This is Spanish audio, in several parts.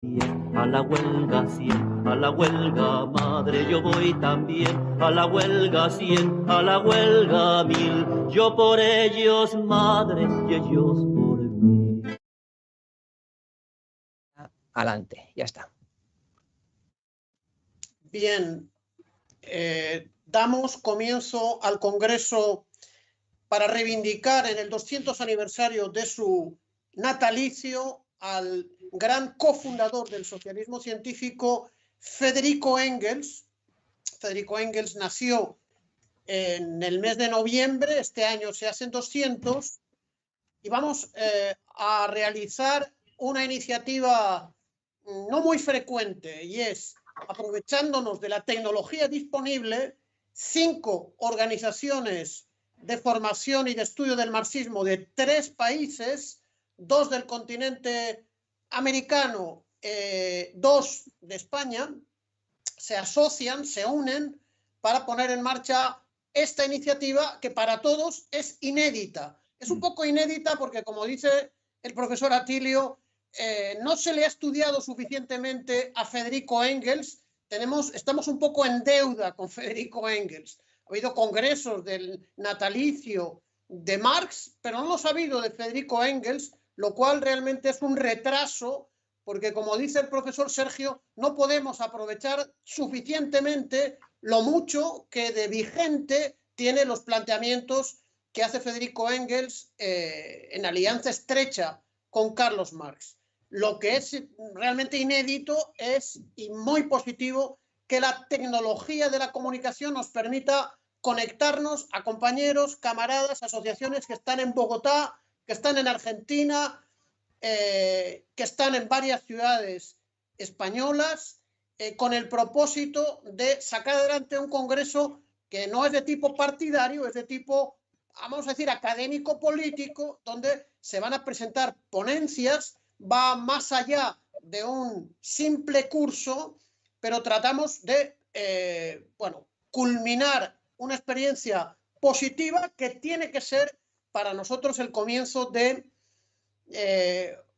A la huelga 100, a la huelga madre, yo voy también. A la huelga 100, a la huelga 1000. Yo por ellos madre y ellos por mí. Adelante, ya está. Bien, damos comienzo al Congreso para reivindicar en el 200 aniversario de su natalicio al gran cofundador del socialismo científico, Federico Engels. Federico Engels nació en el mes de noviembre, este año se hacen 200, y vamos a realizar una iniciativa no muy frecuente, y es, aprovechándonos de la tecnología disponible, 5 organizaciones de formación y de estudio del marxismo de 3 países, 2 del continente americano, 2 de España, se asocian, se unen para poner en marcha esta iniciativa que para todos es inédita. Es un poco inédita porque, como dice el profesor Atilio, no se le ha estudiado suficientemente a Federico Engels. Estamos un poco en deuda con Federico Engels. Ha habido congresos del natalicio de Marx, pero no los ha habido de Federico Engels, lo cual realmente es un retraso, porque, como dice el profesor Sergio, no podemos aprovechar suficientemente lo mucho que de vigente tiene los planteamientos que hace Federico Engels en alianza estrecha con Carlos Marx. Lo que es realmente inédito es, y muy positivo, que la tecnología de la comunicación nos permita conectarnos a compañeros, camaradas, asociaciones que están en Bogotá, que están en Argentina, que están en varias ciudades españolas, con el propósito de sacar adelante un congreso que no es de tipo partidario, es de tipo, vamos a decir, académico-político, donde se van a presentar ponencias, va más allá de un simple curso, pero tratamos de, culminar una experiencia positiva que tiene que ser para nosotros el comienzo de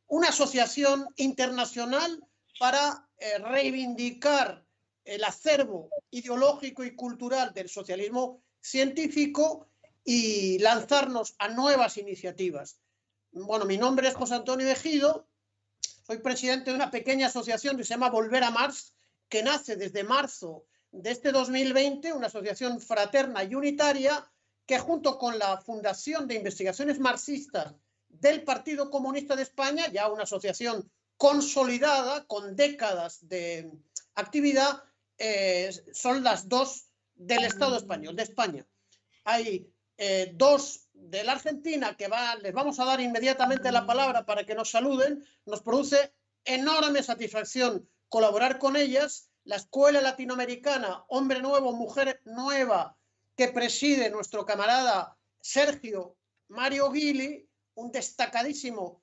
una asociación internacional para reivindicar el acervo ideológico y cultural del socialismo científico y lanzarnos a nuevas iniciativas. Bueno, mi nombre es José Antonio Ejido, soy presidente de una pequeña asociación que se llama Volver a Marx, que nace desde marzo de este 2020, una asociación fraterna y unitaria que, junto con la Fundación de Investigaciones Marxistas del Partido Comunista de España, ya una asociación consolidada con décadas de actividad, son las 2 del Estado español, de España. Hay 2 de la Argentina que les vamos a dar inmediatamente la palabra para que nos saluden. Nos produce enorme satisfacción colaborar con ellas. La Escuela Latinoamericana Hombre Nuevo, Mujer Nueva, que preside nuestro camarada Sergio Mario Guili, un destacadísimo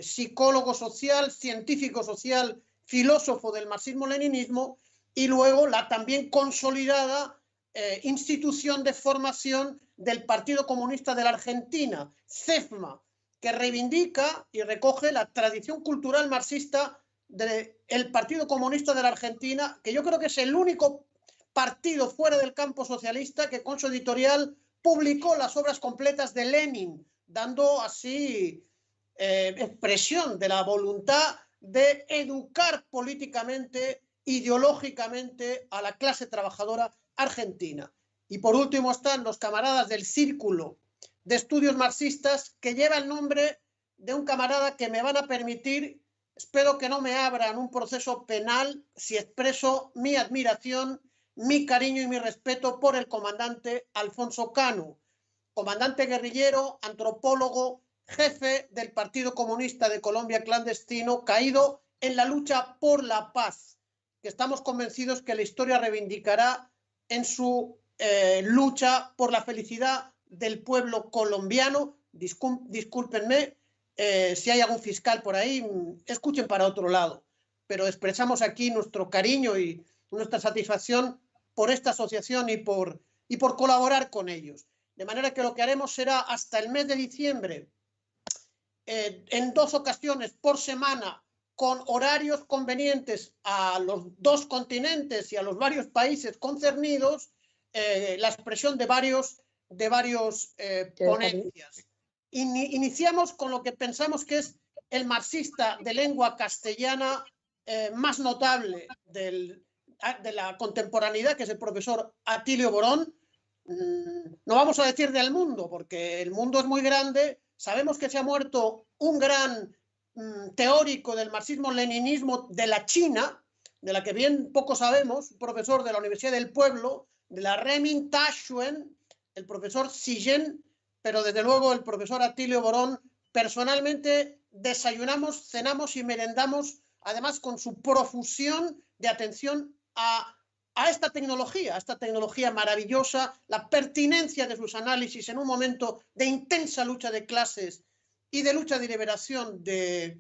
psicólogo social, científico social, filósofo del marxismo-leninismo, y luego la también consolidada institución de formación del Partido Comunista de la Argentina, CEFMA, que reivindica y recoge la tradición cultural marxista del Partido Comunista de la Argentina, que yo creo que es el único partido fuera del campo socialista que con su editorial publicó las obras completas de Lenin, dando así expresión de la voluntad de educar políticamente, ideológicamente a la clase trabajadora argentina. Y por último están los camaradas del Círculo de Estudios Marxistas, que lleva el nombre de un camarada que me van a permitir, espero que no me abran un proceso penal si expreso mi admiración, mi cariño y mi respeto por el comandante Alfonso Cano, comandante guerrillero, antropólogo, jefe del Partido Comunista de Colombia clandestino, caído en la lucha por la paz, que estamos convencidos que la historia reivindicará en su lucha por la felicidad del pueblo colombiano. Discúlpenme si hay algún fiscal por ahí, escuchen para otro lado, pero expresamos aquí nuestro cariño y nuestra satisfacción por esta asociación y por colaborar con ellos. De manera que lo que haremos será hasta el mes de diciembre, en 2 ocasiones por semana, con horarios convenientes a los dos continentes y a los varios países concernidos, la expresión de varios ponencias. Iniciamos con lo que pensamos que es el marxista de lengua castellana más notable de la contemporaneidad, que es el profesor Atilio Borón. No vamos a decir del mundo, porque el mundo es muy grande. Sabemos que se ha muerto un gran teórico del marxismo-leninismo de la China, de la que bien poco sabemos, un profesor de la Universidad del Pueblo, de la Reming Taxuen, el profesor Sillén, pero desde luego el profesor Atilio Borón. Personalmente desayunamos, cenamos y merendamos, además con su profusión de atención a esta tecnología maravillosa, la pertinencia de sus análisis en un momento de intensa lucha de clases y de lucha de liberación de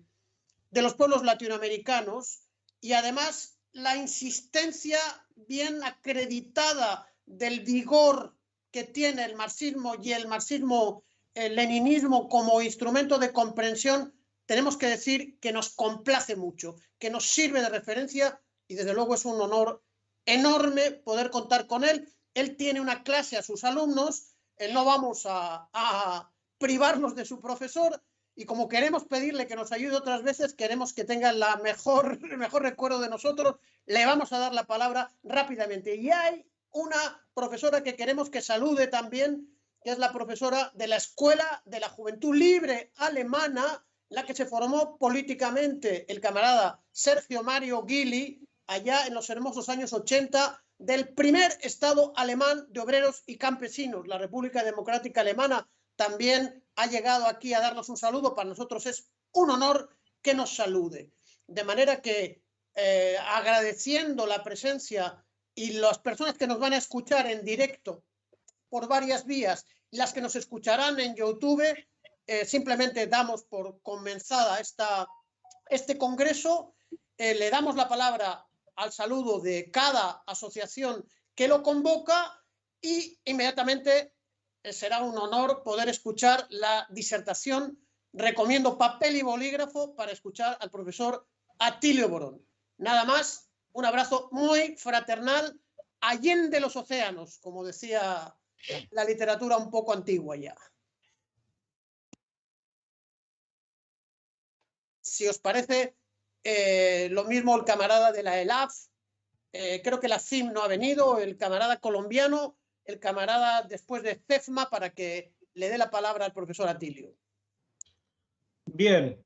los pueblos latinoamericanos, y además la insistencia bien acreditada del vigor que tiene el marxismo y el marxismo-leninismo como instrumento de comprensión. Tenemos que decir que nos complace mucho, que nos sirve de referencia, y desde luego es un honor enorme poder contar con él. Él tiene una clase a sus alumnos, no vamos a privarnos de su profesor, y como queremos pedirle que nos ayude otras veces, queremos que tenga el mejor recuerdo de nosotros, le vamos a dar la palabra rápidamente. Y hay una profesora que queremos que salude también, que es la profesora de la Escuela de la Juventud Libre Alemana, la que se formó políticamente el camarada Sergio Mario Gili, allá en los hermosos años 80, del primer Estado alemán de obreros y campesinos. La República Democrática Alemana también ha llegado aquí a darnos un saludo. Para nosotros es un honor que nos salude. De manera que, agradeciendo la presencia y las personas que nos van a escuchar en directo por varias vías, las que nos escucharán en YouTube, simplemente damos por comenzada este congreso. Le damos la palabra al saludo de cada asociación que lo convoca, y inmediatamente será un honor poder escuchar la disertación. Recomiendo papel y bolígrafo para escuchar al profesor Atilio Borón. Nada más, un abrazo muy fraternal, allende los océanos, como decía la literatura un poco antigua ya. Si os parece, lo mismo el camarada de la ELAF, creo que la CIM no ha venido, el camarada colombiano, el camarada después de CEFMA, para que le dé la palabra al profesor Atilio. Bien,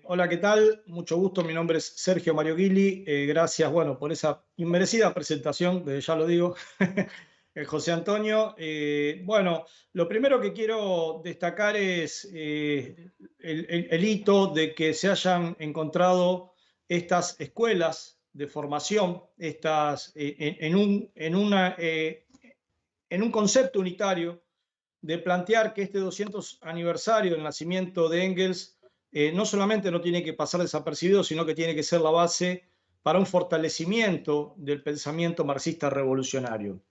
hola, ¿qué tal? Mucho gusto, mi nombre es Sergio Mario Gili. Gracias, bueno, por esa inmerecida presentación, desde ya lo digo, José Antonio. Bueno, lo primero que quiero destacar es el hito de que se hayan encontrado estas escuelas de formación, en un concepto unitario, de plantear que este 200 aniversario del nacimiento de Engels no solamente no tiene que pasar desapercibido, sino que tiene que ser la base para un fortalecimiento del pensamiento marxista revolucionario.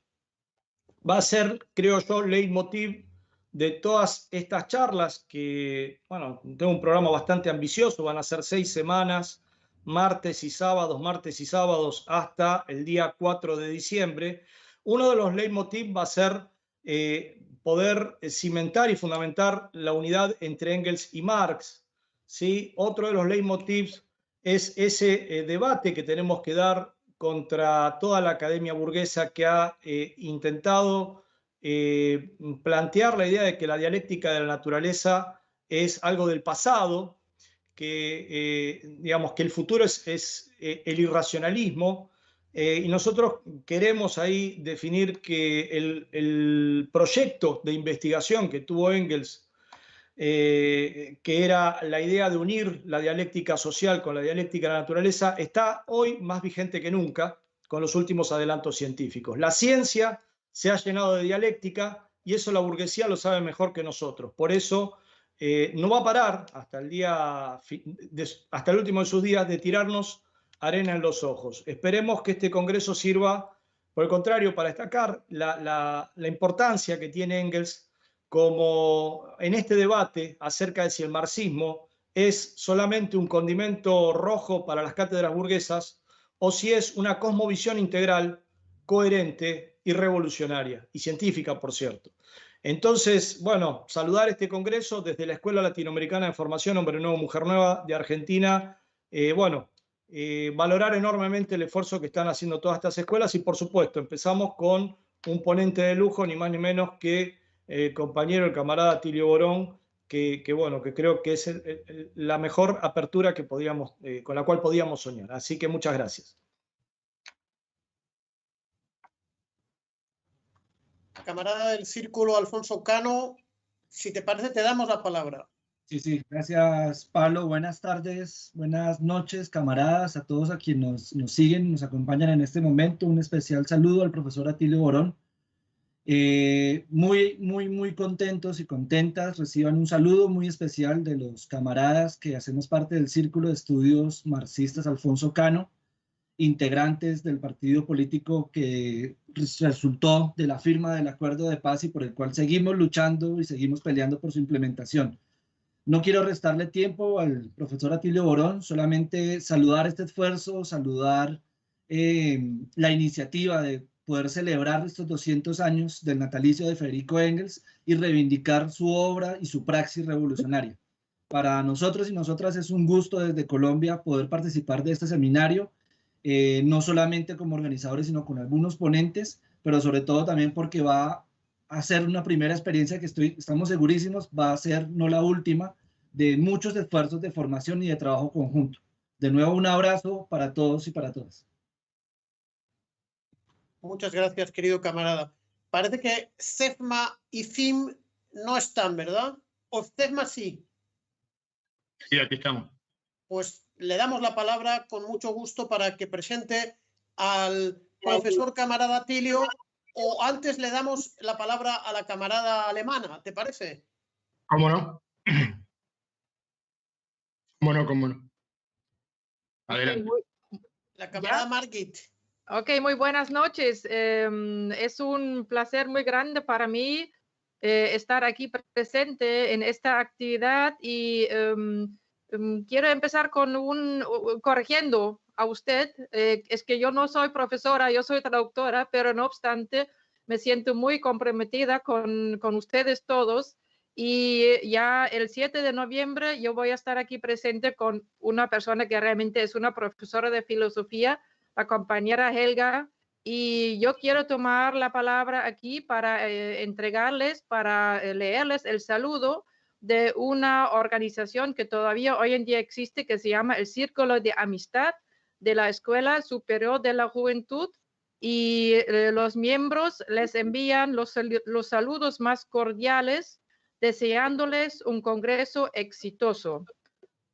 Va a ser, creo yo, leitmotiv de todas estas charlas que, bueno, tengo un programa bastante ambicioso, van a ser 6 semanas, martes y sábados, hasta el día 4 de diciembre. Uno de los leitmotiv va a ser poder cimentar y fundamentar la unidad entre Engels y Marx, ¿sí? Otro de los leitmotivs es ese debate que tenemos que dar contra toda la academia burguesa que ha intentado plantear la idea de que la dialéctica de la naturaleza es algo del pasado, que digamos que el futuro es el irracionalismo. Y nosotros queremos ahí definir que el proyecto de investigación que tuvo Engels, que era la idea de unir la dialéctica social con la dialéctica de la naturaleza, está hoy más vigente que nunca con los últimos adelantos científicos. La ciencia se ha llenado de dialéctica y eso la burguesía lo sabe mejor que nosotros. Por eso no va a parar hasta el último de sus días de tirarnos arena en los ojos. Esperemos que este congreso sirva, por el contrario, para destacar la importancia que tiene Engels como en este debate acerca de si el marxismo es solamente un condimento rojo para las cátedras burguesas o si es una cosmovisión integral, coherente y revolucionaria, y científica, por cierto. Entonces, bueno, saludar este congreso desde la Escuela Latinoamericana de Formación Hombre Nuevo, Mujer Nueva de Argentina. Valorar enormemente el esfuerzo que están haciendo todas estas escuelas y, por supuesto, empezamos con un ponente de lujo, ni más ni menos que el compañero, el camarada Atilio Borón, que creo que es la mejor apertura que con la cual podíamos soñar. Así que muchas gracias. Camarada del Círculo, Alfonso Cano, si te parece, te damos la palabra. Sí, gracias, Pablo. Buenas tardes, buenas noches, camaradas, a todos a quienes nos siguen, nos acompañan en este momento. Un especial saludo al profesor Atilio Borón. Muy contentos y contentas. Reciban un saludo muy especial de los camaradas que hacemos parte del Círculo de Estudios Marxistas Alfonso Cano, integrantes del partido político que resultó de la firma del acuerdo de paz y por el cual seguimos luchando y seguimos peleando por su implementación. No quiero restarle tiempo al profesor Atilio Borón, solamente saludar este esfuerzo, saludar la iniciativa de poder celebrar estos 200 años del natalicio de Federico Engels y reivindicar su obra y su praxis revolucionaria. Para nosotros y nosotras es un gusto desde Colombia poder participar de este seminario, no solamente como organizadores, sino con algunos ponentes, pero sobre todo también porque va a ser una primera experiencia que estamos segurísimos va a ser no la última de muchos esfuerzos de formación y de trabajo conjunto. De nuevo, un abrazo para todos y para todas. Muchas gracias, querido camarada. Parece que CEFMA y FIM no están, ¿verdad? ¿O CEFMA sí? Sí, aquí estamos. Pues le damos la palabra con mucho gusto para que presente al profesor camarada Atilio, o antes le damos la palabra a la camarada alemana, ¿te parece? ¿Cómo no? ¿Cómo no? Adelante. La camarada Margit. Ok, muy buenas noches. Es un placer muy grande para mí estar aquí presente en esta actividad y quiero empezar con corrigiendo a usted. Es que yo no soy profesora, yo soy traductora, pero no obstante me siento muy comprometida con ustedes todos. Y ya el 7 de noviembre yo voy a estar aquí presente con una persona que realmente es una profesora de filosofía, la compañera Helga, y yo quiero tomar la palabra aquí para entregarles, para leerles el saludo de una organización que todavía hoy en día existe, que se llama el Círculo de Amistad de la Escuela Superior de la Juventud, y los miembros les envían los saludos más cordiales, deseándoles un congreso exitoso.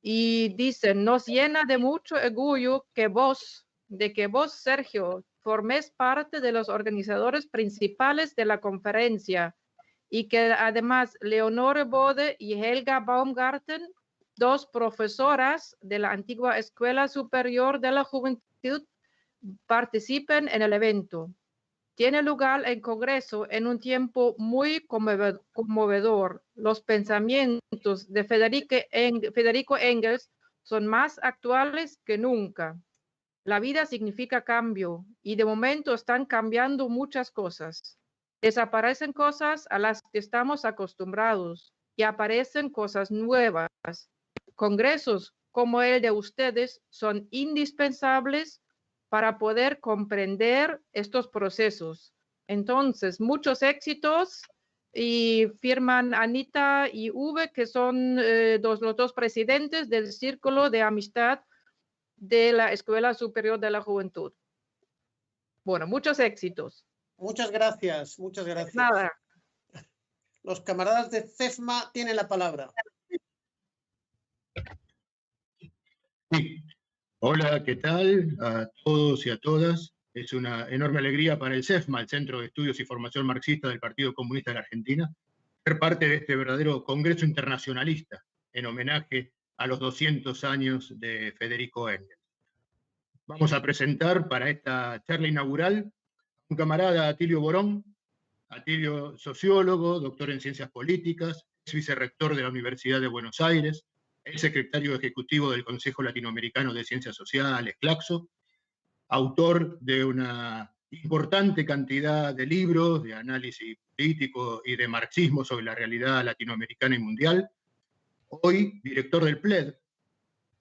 Y dicen, nos llena de mucho orgullo que vos, Sergio, formes parte de los organizadores principales de la conferencia y que además Leonore Bode y Helga Baumgarten, dos profesoras de la antigua Escuela Superior de la Juventud, participen en el evento. Tiene lugar el Congreso en un tiempo muy conmovedor. Los pensamientos de Federico Engels son más actuales que nunca. La vida significa cambio y de momento están cambiando muchas cosas. Desaparecen cosas a las que estamos acostumbrados y aparecen cosas nuevas. Congresos como el de ustedes son indispensables para poder comprender estos procesos. Entonces, muchos éxitos, y firman Anita y Uwe, que son los dos presidentes del Círculo de Amistad de la Escuela Superior de la Juventud. Bueno, muchos éxitos. Muchas gracias, muchas gracias. Nada. Los camaradas de CEFMA tienen la palabra. Sí. Hola, ¿qué tal? A todos y a todas. Es una enorme alegría para el CEFMA, el Centro de Estudios y Formación Marxista del Partido Comunista de la Argentina, ser parte de este verdadero congreso internacionalista en homenaje a los 200 años de Federico Engels. Vamos a presentar para esta charla inaugural a un camarada, Atilio Borón. Atilio, sociólogo, doctor en Ciencias Políticas, es vicerrector de la Universidad de Buenos Aires, el secretario ejecutivo del Consejo Latinoamericano de Ciencias Sociales, CLACSO, autor de una importante cantidad de libros de análisis político y de marxismo sobre la realidad latinoamericana y mundial, hoy director del PLED,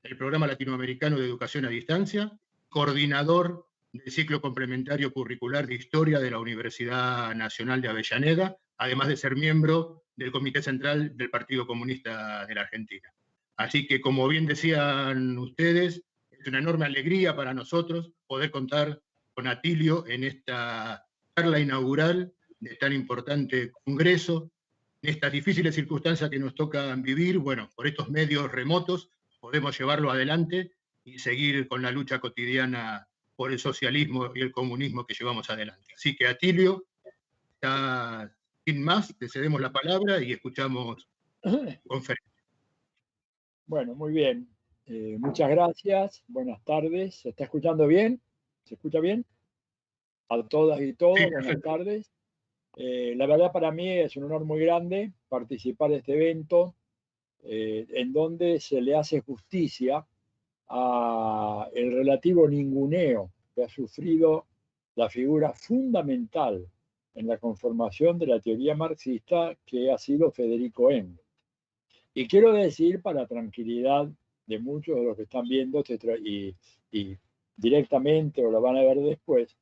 el Programa Latinoamericano de Educación a Distancia, coordinador del ciclo complementario curricular de Historia de la Universidad Nacional de Avellaneda, además de ser miembro del Comité Central del Partido Comunista de la Argentina. Así que, como bien decían ustedes, es una enorme alegría para nosotros poder contar con Atilio en esta charla inaugural de tan importante congreso, en estas difíciles circunstancias que nos tocan vivir. Bueno, por estos medios remotos podemos llevarlo adelante y seguir con la lucha cotidiana por el socialismo y el comunismo que llevamos adelante. Así que, Atilio, ya, sin más, te cedemos la palabra y escuchamos conferencia. Bueno, muy bien. Muchas gracias. Buenas tardes. ¿Se está escuchando bien? ¿Se escucha bien? A todas y todos, Sí, buenas tardes. La verdad, para mí es un honor muy grande participar de este evento en donde se le hace justicia a el relativo ninguneo que ha sufrido la figura fundamental en la conformación de la teoría marxista, que ha sido Federico Engels. Y quiero decir, para tranquilidad de muchos de los que están viendo y directamente o lo van a ver después,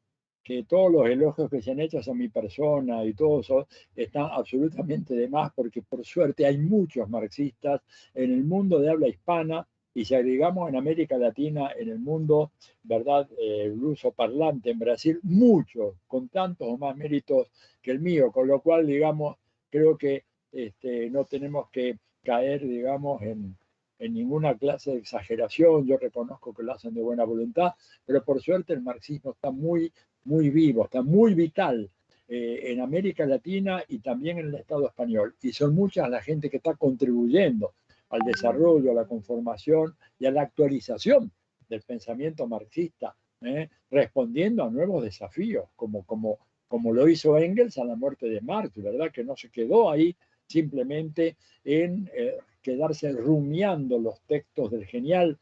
que todos los elogios que se han hecho a mi persona y todo eso están absolutamente de más, porque por suerte hay muchos marxistas en el mundo de habla hispana, y si agregamos en América Latina, en el mundo, ¿verdad?, luso parlante en Brasil, muchos, con tantos o más méritos que el mío, con lo cual, digamos, creo que no tenemos que caer, digamos, en ninguna clase de exageración. Yo reconozco que lo hacen de buena voluntad, pero por suerte el marxismo está muy vivo, está muy vital en América Latina y también en el Estado español. Y son muchas la gente que está contribuyendo al desarrollo, a la conformación y a la actualización del pensamiento marxista, respondiendo a nuevos desafíos, como lo hizo Engels a la muerte de Marx, ¿verdad? Que no se quedó ahí simplemente en quedarse rumiando los textos del genial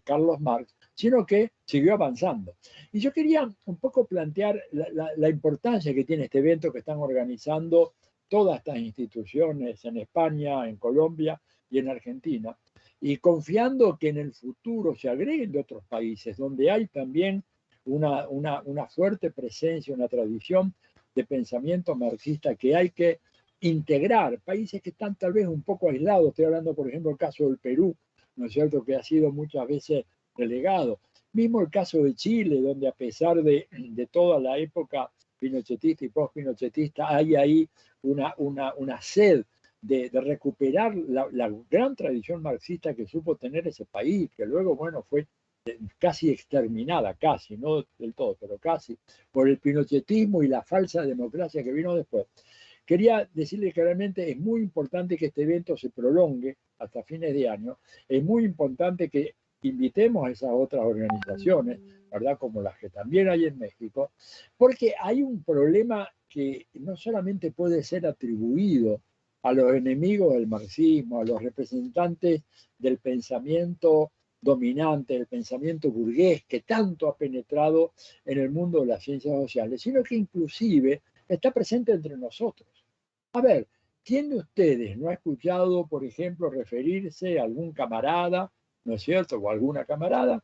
Carlos Marx, sino que siguió avanzando. Y yo quería un poco plantear la importancia que tiene este evento que están organizando todas estas instituciones en España, en Colombia y en Argentina, y confiando que en el futuro se agreguen de otros países, donde hay también una fuerte presencia, una tradición de pensamiento marxista que hay que integrar, países que están tal vez un poco aislados. Estoy hablando, por ejemplo, del caso del Perú, ¿no es cierto?, que ha sido muchas veces relegado. Mismo el caso de Chile, donde a pesar de toda la época pinochetista y post-pinochetista, hay ahí una sed de recuperar la gran tradición marxista que supo tener ese país, que luego, bueno, fue casi exterminada, casi, no del todo, pero casi, por el pinochetismo y la falsa democracia que vino después. Quería decirles que realmente es muy importante que este evento se prolongue hasta fines de año. Es muy importante que invitemos a esas otras organizaciones, ¿verdad?, como las que también hay en México, porque hay un problema que no solamente puede ser atribuido a los enemigos del marxismo, a los representantes del pensamiento dominante, del pensamiento burgués que tanto ha penetrado en el mundo de las ciencias sociales, sino que inclusive está presente entre nosotros. A ver, ¿quién de ustedes no ha escuchado, por ejemplo, referirse a algún camarada, ¿no es cierto?, o alguna camarada,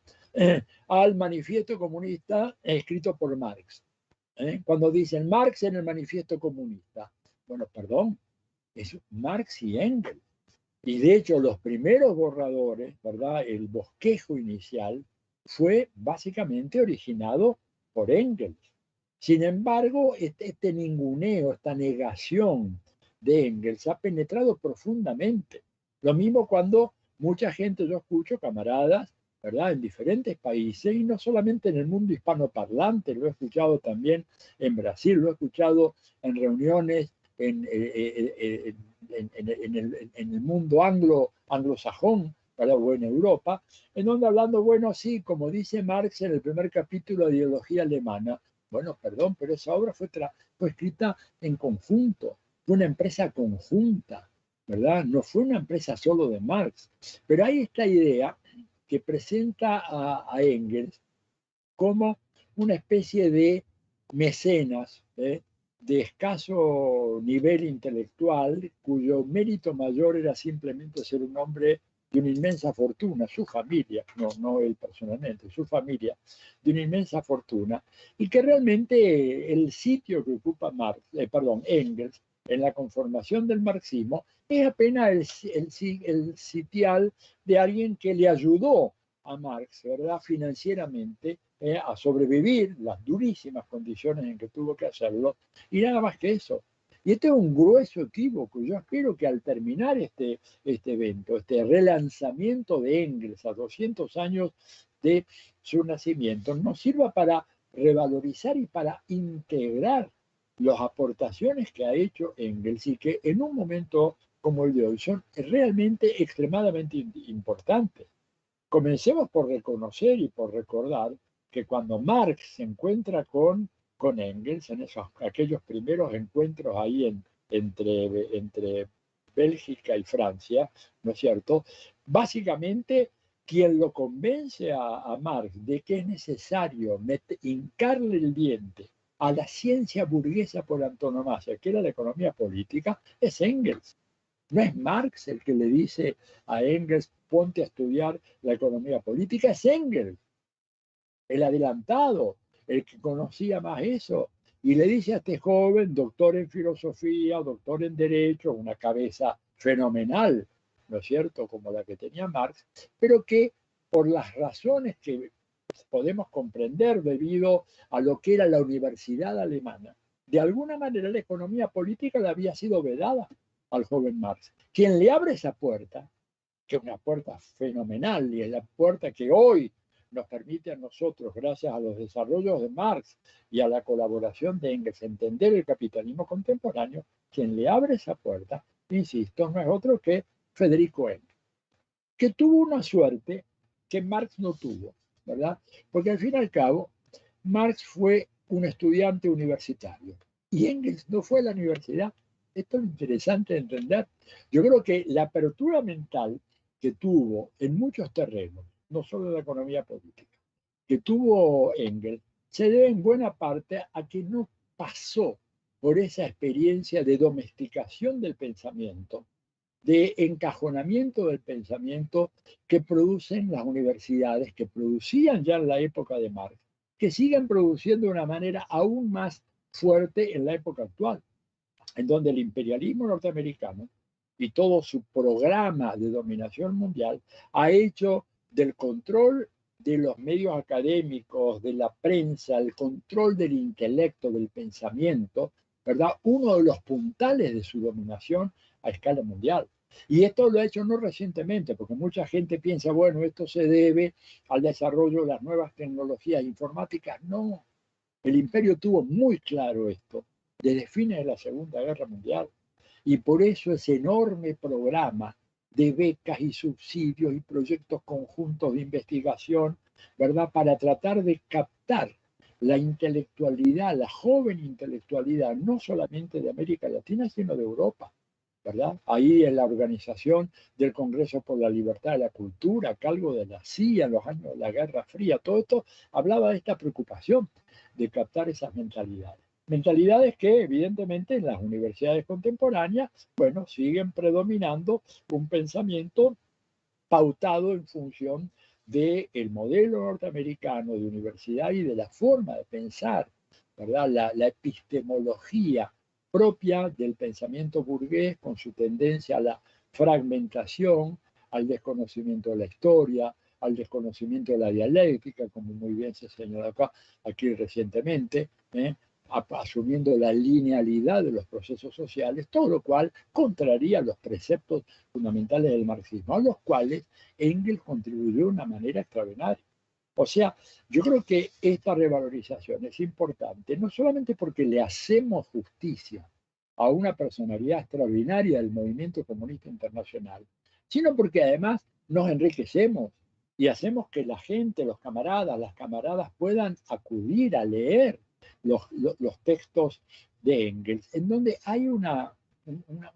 al manifiesto comunista escrito por Marx? Cuando dicen Marx en el manifiesto comunista, bueno, perdón, es Marx y Engels. Y de hecho los primeros borradores, ¿verdad?, el bosquejo inicial, fue básicamente originado por Engels. Sin embargo, este ninguneo, esta negación de Engels ha penetrado profundamente. Lo mismo cuando mucha gente, yo escucho camaradas, ¿verdad?, en diferentes países, y no solamente en el mundo hispanoparlante, lo he escuchado también en Brasil, lo he escuchado en reuniones en el mundo anglosajón, ¿verdad?, o en Europa, en donde hablando, bueno, sí, como dice Marx en el primer capítulo de Ideología Alemana, bueno, perdón, pero esa obra fue escrita en conjunto, fue una empresa conjunta. ¿verdad? No fue una empresa solo de Marx, pero hay esta idea que presenta a Engels como una especie de mecenas, de escaso nivel intelectual, cuyo mérito mayor era simplemente ser un hombre de una inmensa fortuna, su familia, no él personalmente, su familia, de una inmensa fortuna, y que realmente el sitio que ocupa Engels en la conformación del marxismo es apenas el sitial de alguien que le ayudó a Marx, ¿verdad?, financieramente, a sobrevivir las durísimas condiciones en que tuvo que hacerlo, y nada más que eso. Y este es un grueso equívoco. Yo espero que al terminar este evento, este relanzamiento de Engels a 200 años de su nacimiento, nos sirva para revalorizar y para integrar las aportaciones que ha hecho Engels y que en un momento como el de hoy son realmente extremadamente importantes. Comencemos por reconocer y por recordar que cuando Marx se encuentra con Engels, en aquellos primeros encuentros ahí entre Bélgica y Francia, ¿no es cierto? Básicamente, quien lo convence a Marx de que es necesario hincarle el diente a la ciencia burguesa por antonomasia, que era la economía política, es Engels. No es Marx el que le dice a Engels, ponte a estudiar la economía política, es Engels, el adelantado, el que conocía más eso. Y le dice a este joven, doctor en filosofía, doctor en derecho, una cabeza fenomenal, ¿no es cierto?, como la que tenía Marx, pero que por las razones que podemos comprender debido a lo que era la universidad alemana, de alguna manera la economía política le había sido vedada al joven Marx. Quien le abre esa puerta, que es una puerta fenomenal y es la puerta que hoy nos permite a nosotros, gracias a los desarrollos de Marx y a la colaboración de Engels, entender el capitalismo contemporáneo, quien le abre esa puerta, insisto, no es otro que Federico Engels, que tuvo una suerte que Marx no tuvo, ¿verdad? Porque al fin y al cabo, Marx fue un estudiante universitario y Engels no fue a la universidad. Esto es interesante de entender. Yo creo que la apertura mental que tuvo en muchos terrenos, no solo en la economía política, que tuvo Engels, se debe en buena parte a que no pasó por esa experiencia de domesticación del pensamiento, de encajonamiento del pensamiento que producen las universidades, que producían ya en la época de Marx, que siguen produciendo de una manera aún más fuerte en la época actual, en donde el imperialismo norteamericano y todo su programa de dominación mundial ha hecho del control de los medios académicos, de la prensa, el control del intelecto, del pensamiento, ¿verdad?, uno de los puntales de su dominación a escala mundial. Y esto lo ha hecho no recientemente, porque mucha gente piensa, bueno, esto se debe al desarrollo de las nuevas tecnologías informáticas. No, el imperio tuvo muy claro esto desde fines de la Segunda Guerra Mundial. Y por eso ese enorme programa de becas y subsidios y proyectos conjuntos de investigación, ¿verdad?, para tratar de captar la intelectualidad, la joven intelectualidad, no solamente de América Latina, sino de Europa, ¿verdad? Ahí en la organización del Congreso por la Libertad de la Cultura, a cargo de la CIA en los años de la Guerra Fría, todo esto hablaba de esta preocupación de captar esas mentalidades. Mentalidades que evidentemente en las universidades contemporáneas, bueno, siguen predominando un pensamiento pautado en función del modelo norteamericano de universidad y de la forma de pensar, ¿verdad? La epistemología propia del pensamiento burgués con su tendencia a la fragmentación, al desconocimiento de la historia, al desconocimiento de la dialéctica, como muy bien se señaló aquí recientemente, asumiendo la linealidad de los procesos sociales, todo lo cual contraría los preceptos fundamentales del marxismo, a los cuales Engels contribuyó de una manera extraordinaria. O sea, yo creo que esta revalorización es importante, no solamente porque le hacemos justicia a una personalidad extraordinaria del movimiento comunista internacional, sino porque además nos enriquecemos y hacemos que la gente, los camaradas, las camaradas puedan acudir a leer los textos de Engels, en donde hay una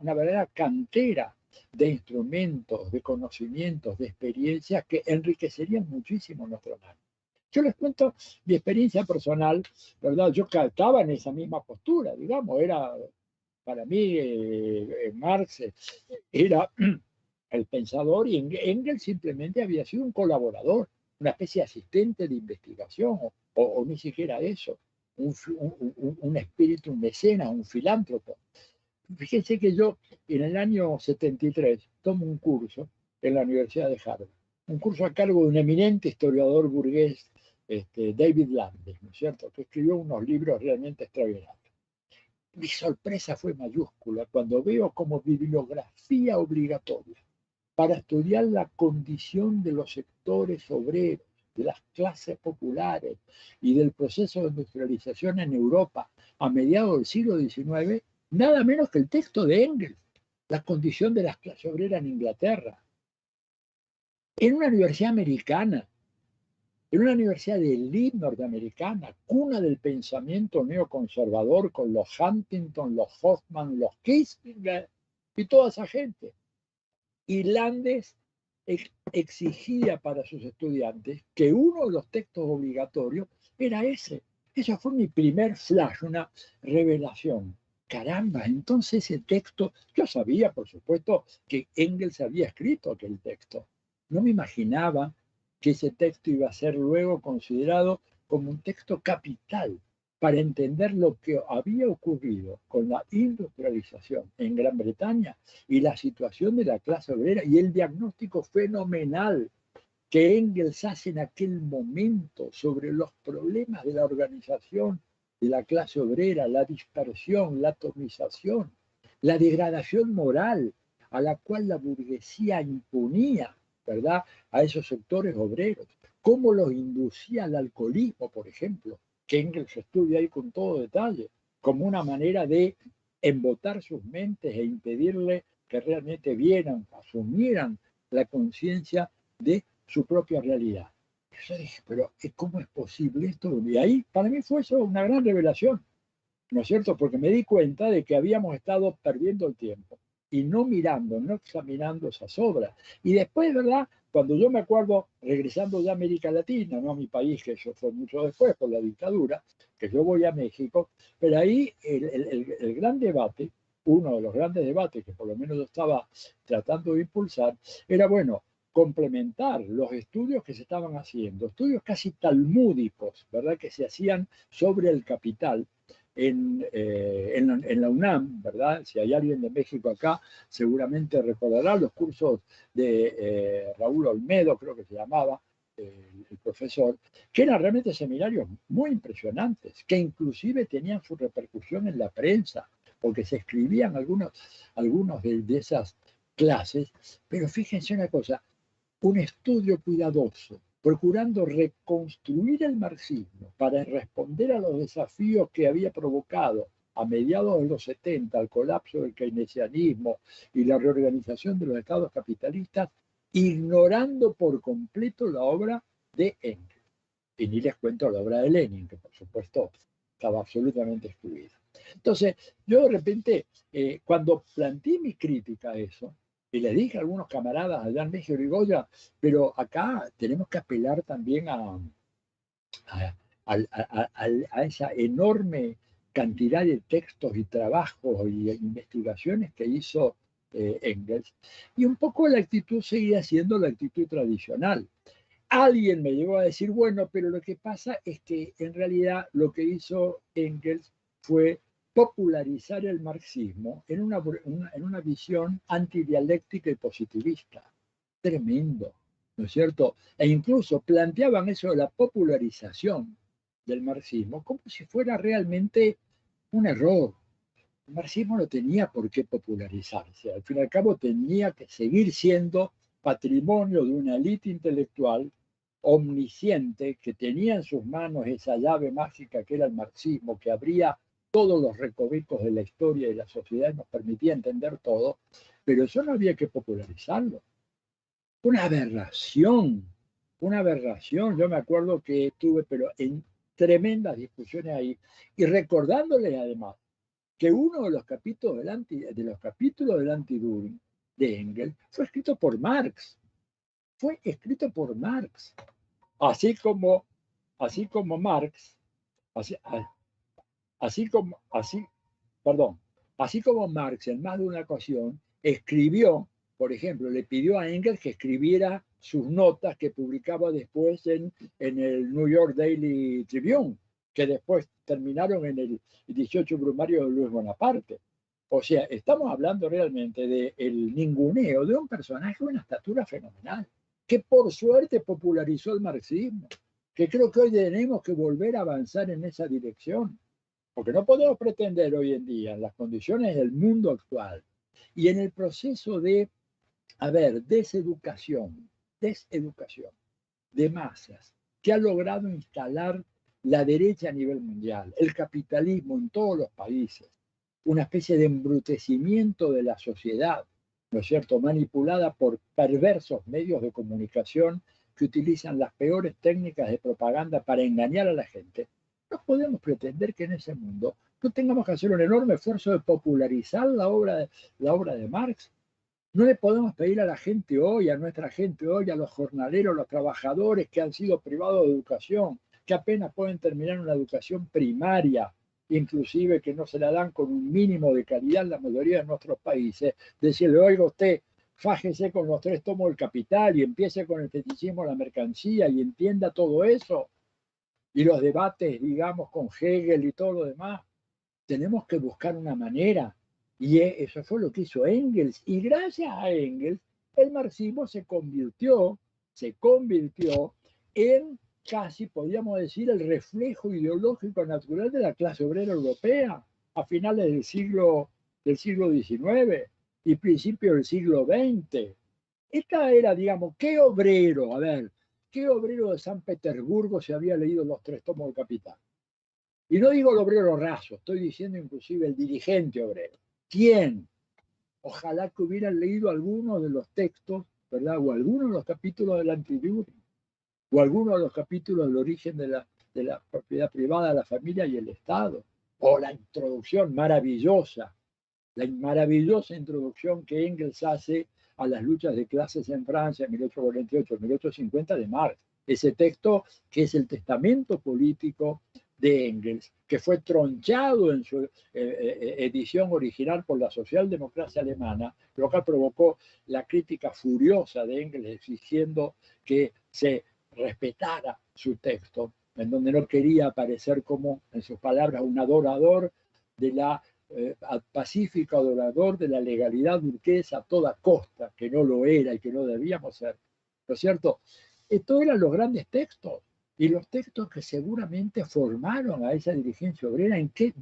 verdadera cantera de instrumentos, de conocimientos, de experiencias que enriquecerían muchísimo nuestro análisis. Yo les cuento mi experiencia personal, ¿verdad? Yo estaba en esa misma postura, digamos, era para mí Marx era el pensador y Engels simplemente había sido un colaborador, una especie de asistente de investigación, o ni siquiera eso, un espíritu, un mecenas, un filántropo. Fíjense que yo en el año 73 tomo un curso en la Universidad de Harvard, un curso a cargo de un eminente historiador burgués, David Landes, ¿no es cierto?, que escribió unos libros realmente extraordinarios. Mi sorpresa fue mayúscula cuando veo como bibliografía obligatoria para estudiar la condición de los sectores obreros, de las clases populares y del proceso de industrialización en Europa a mediados del siglo XIX, nada menos que el texto de Engels, la condición de las clases obreras en Inglaterra. En una universidad americana, en una universidad de élite norteamericana, cuna del pensamiento neoconservador con los Huntington, los Hoffman, los Kissinger y toda esa gente. Y Landes exigía para sus estudiantes que uno de los textos obligatorios era ese. Eso fue mi primer flash, una revelación. Caramba, entonces ese texto, yo sabía, por supuesto, que Engels había escrito aquel texto. No me imaginaba que ese texto iba a ser luego considerado como un texto capital para entender lo que había ocurrido con la industrialización en Gran Bretaña y la situación de la clase obrera y el diagnóstico fenomenal que Engels hace en aquel momento sobre los problemas de la organización de la clase obrera, la dispersión, la atomización, la degradación moral a la cual la burguesía imponía, ¿verdad?, a esos sectores obreros, cómo los inducía al alcoholismo, por ejemplo, que Engels estudia ahí con todo detalle, como una manera de embotar sus mentes e impedirle que realmente vieran, asumieran la conciencia de su propia realidad. Yo dije, pero ¿cómo es posible esto? Y ahí, para mí fue eso una gran revelación, ¿no es cierto? Porque me di cuenta de que habíamos estado perdiendo el tiempo y no mirando, no examinando esas obras. Y después, ¿verdad?, cuando yo me acuerdo, regresando de América Latina, no a mi país, que eso fue mucho después por la dictadura, que yo voy a México, pero ahí el gran debate, uno de los grandes debates que por lo menos yo estaba tratando de impulsar, era, bueno, complementar los estudios que se estaban haciendo, estudios casi talmúdicos, ¿verdad?, que se hacían sobre el capital, en la UNAM, ¿verdad? Si hay alguien de México acá, seguramente recordará los cursos de Raúl Olmedo, creo que se llamaba, el profesor, que eran realmente seminarios muy impresionantes, que inclusive tenían su repercusión en la prensa, porque se escribían algunos de esas clases, pero fíjense una cosa, un estudio cuidadoso, procurando reconstruir el marxismo para responder a los desafíos que había provocado a mediados de los 70 el colapso del keynesianismo y la reorganización de los estados capitalistas, ignorando por completo la obra de Engels. Y ni les cuento la obra de Lenin, que por supuesto estaba absolutamente excluida. Entonces, yo de repente, cuando planteé mi crítica a eso, y le dije a algunos camaradas allá en México, digo, oye, pero acá tenemos que apelar también a esa enorme cantidad de textos y trabajos y investigaciones que hizo Engels. Y un poco la actitud seguía siendo la actitud tradicional. Alguien me llegó a decir, bueno, pero lo que pasa es que en realidad lo que hizo Engels fue popularizar el marxismo en una visión antidialéctica y positivista. Tremendo, ¿no es cierto? E incluso planteaban eso de la popularización del marxismo como si fuera realmente un error. El marxismo no tenía por qué popularizarse. Al fin y al cabo tenía que seguir siendo patrimonio de una élite intelectual omnisciente que tenía en sus manos esa llave mágica que era el marxismo, que abría todos los recovecos de la historia y la sociedad, nos permitía entender todo, pero eso no había que popularizarlo. Una aberración. Yo me acuerdo que estuve, pero en tremendas discusiones ahí, y recordándole además que uno de los capítulos del anti-Düring de Engels fue escrito por Marx. Fue escrito por Marx. Así como Marx, así como Marx en más de una ocasión escribió, por ejemplo, le pidió a Engels que escribiera sus notas que publicaba después en el New York Daily Tribune, que después terminaron en el 18 Brumario de Luis Bonaparte. O sea, estamos hablando realmente del ninguneo de un personaje de una estatura fenomenal, que por suerte popularizó el marxismo, que creo que hoy tenemos que volver a avanzar en esa dirección, porque no podemos pretender hoy en día, en las condiciones del mundo actual y en el proceso de, deseducación de masas que ha logrado instalar la derecha a nivel mundial, el capitalismo en todos los países, una especie de embrutecimiento de la sociedad, ¿no es cierto?, manipulada por perversos medios de comunicación que utilizan las peores técnicas de propaganda para engañar a la gente. No podemos pretender que en ese mundo no tengamos que hacer un enorme esfuerzo de popularizar la obra de Marx. No le podemos pedir a la gente hoy, a nuestra gente hoy, a los jornaleros, a los trabajadores que han sido privados de educación, que apenas pueden terminar una educación primaria, inclusive que no se la dan con un mínimo de calidad en la mayoría de nuestros países, decirle, oiga usted, fájese con los 3 tomos del Capital y empiece con el fetichismo de la mercancía y entienda todo eso. Y los debates, digamos, con Hegel y todo lo demás. Tenemos que buscar una manera. Y eso fue lo que hizo Engels. Y gracias a Engels, el marxismo se convirtió en casi, podríamos decir, el reflejo ideológico natural de la clase obrera europea a finales del siglo XIX y principios del siglo XX. Esta era, digamos, ¿qué obrero? ¿Qué obrero de San Petersburgo se había leído los 3 tomos del Capital? Y no digo el obrero raso, estoy diciendo inclusive el dirigente obrero. ¿Quién? Ojalá que hubieran leído algunos de los textos, ¿verdad? O algunos de los capítulos del Anti-Düring, o algunos de los capítulos del origen de la propiedad privada, la familia y el Estado, o la introducción maravillosa, introducción que Engels hace a las luchas de clases en Francia en 1848-1850 de Marx. Ese texto que es el testamento político de Engels, que fue tronchado en su edición original por la socialdemocracia alemana, lo que provocó la crítica furiosa de Engels exigiendo que se respetara su texto, en donde no quería aparecer como, en sus palabras, un adorador de la pacífico adorador de la legalidad burguesa a toda costa, que no lo era y que no debíamos ser, ¿no es cierto? Estos eran los grandes textos y los textos que seguramente formaron a esa dirigencia obrera. ¿Qué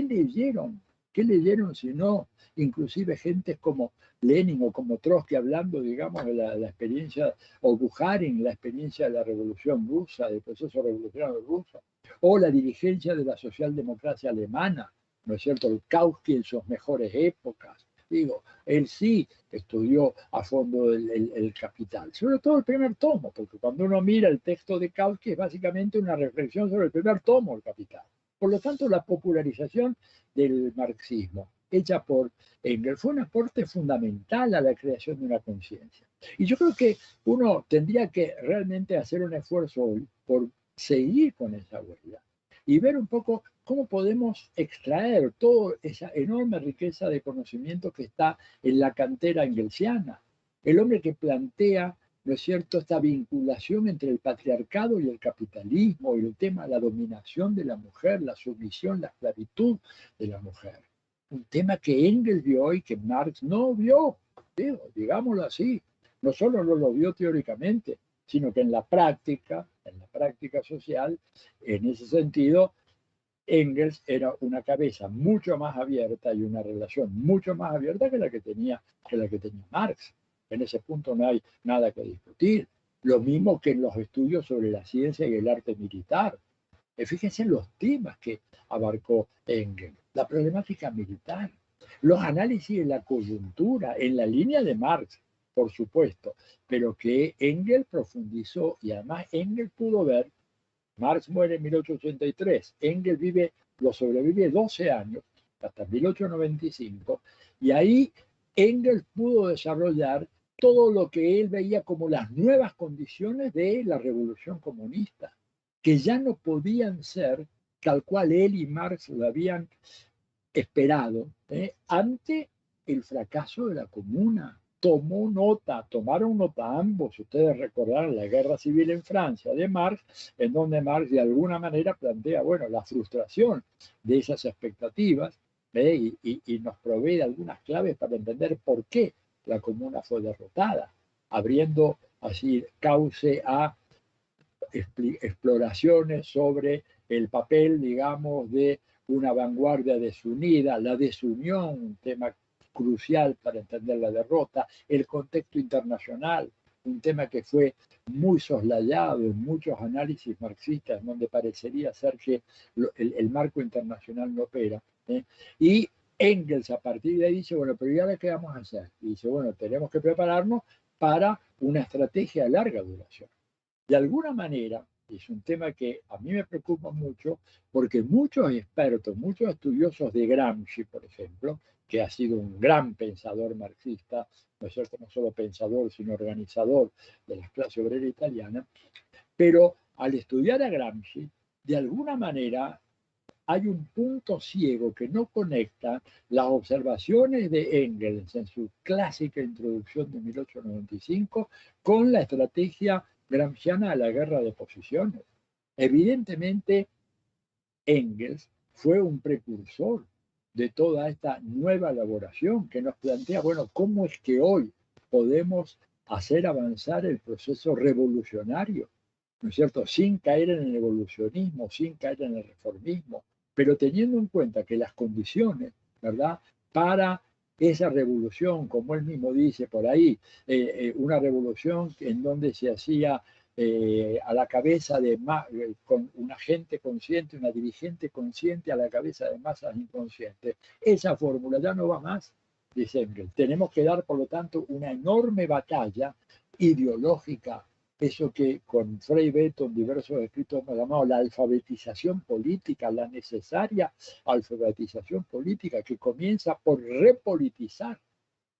leyeron? ¿Qué leyeron si no? Inclusive gente como Lenin o como Trotsky hablando, digamos, de la experiencia, o Bukharin, la experiencia de la revolución rusa, del proceso revolucionario ruso, o la dirigencia de la socialdemocracia alemana, ¿no es cierto? El Kautsky en sus mejores épocas. Digo, él sí estudió a fondo el Capital, sobre todo el primer tomo, porque cuando uno mira el texto de Kautsky es básicamente una reflexión sobre el primer tomo del Capital. Por lo tanto, la popularización del marxismo hecha por Engels fue un aporte fundamental a la creación de una conciencia. Y yo creo que uno tendría que realmente hacer un esfuerzo hoy por seguir con esa huella y ver un poco cómo podemos extraer toda esa enorme riqueza de conocimiento que está en la cantera engelsiana. El hombre que plantea, ¿no es cierto?, esta vinculación entre el patriarcado y el capitalismo, y el tema de la dominación de la mujer, la sumisión, la esclavitud de la mujer. Un tema que Engels vio y que Marx no vio, digámoslo así. No solo no lo vio teóricamente, sino que en la práctica social, en ese sentido, Engels era una cabeza mucho más abierta y una relación mucho más abierta que la que tenía Marx. En ese punto no hay nada que discutir. Lo mismo que en los estudios sobre la ciencia y el arte militar. Fíjense en los temas que abarcó Engels. La problemática militar, los análisis de la coyuntura, en la línea de Marx, por supuesto, pero que Engels profundizó y además Engels pudo ver. Marx muere en 1883, Engels lo sobrevive 12 años, hasta 1895, y ahí Engels pudo desarrollar todo lo que él veía como las nuevas condiciones de la revolución comunista, que ya no podían ser tal cual él y Marx lo habían esperado, ante el fracaso de la comuna. Tomaron nota ambos, ustedes recordarán la guerra civil en Francia de Marx, en donde Marx de alguna manera plantea, bueno, la frustración de esas expectativas, y nos provee algunas claves para entender por qué la comuna fue derrotada, abriendo así cauce a exploraciones sobre el papel, digamos, de una vanguardia desunida, la desunión, un tema crucial para entender la derrota, el contexto internacional, un tema que fue muy soslayado en muchos análisis marxistas, donde parecería ser que el marco internacional no opera. Y Engels a partir de ahí dice, bueno, pero ¿y ahora qué vamos a hacer? Y dice, bueno, tenemos que prepararnos para una estrategia a larga duración. De alguna manera, es un tema que a mí me preocupa mucho, porque muchos expertos, muchos estudiosos de Gramsci, por ejemplo, que ha sido un gran pensador marxista, no es cierto, no solo pensador, sino organizador de la clase obrera italiana, pero al estudiar a Gramsci, de alguna manera hay un punto ciego que no conecta las observaciones de Engels en su clásica introducción de 1895 con la estrategia gramsciana de la guerra de posiciones. Evidentemente, Engels fue un precursor de toda esta nueva elaboración que nos plantea, bueno, ¿cómo es que hoy podemos hacer avanzar el proceso revolucionario? ¿No es cierto? Sin caer en el evolucionismo, sin caer en el reformismo, pero teniendo en cuenta que las condiciones, ¿verdad?, para esa revolución, como él mismo dice por ahí, una revolución en donde se hacía a la cabeza de con una gente consciente, una dirigente consciente a la cabeza de masas inconscientes. Esa fórmula ya no va más, dice Engels. Tenemos que dar, por lo tanto, una enorme batalla ideológica, eso que con Frei Betto en diversos escritos hemos llamado la alfabetización política, la necesaria alfabetización política que comienza por repolitizar.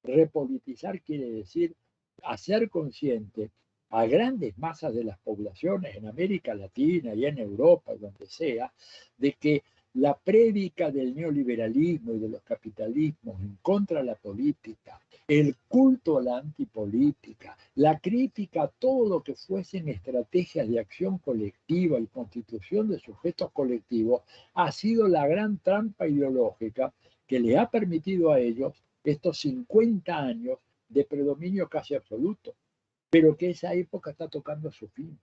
Repolitizar quiere decir hacer consciente a grandes masas de las poblaciones en América Latina y en Europa, donde sea, de que la prédica del neoliberalismo y de los capitalismos en contra de la política, el culto a la antipolítica, la crítica a todo lo que fuesen estrategias de acción colectiva y constitución de sujetos colectivos, ha sido la gran trampa ideológica que le ha permitido a ellos estos 50 años de predominio casi absoluto, pero que esa época está tocando a su fin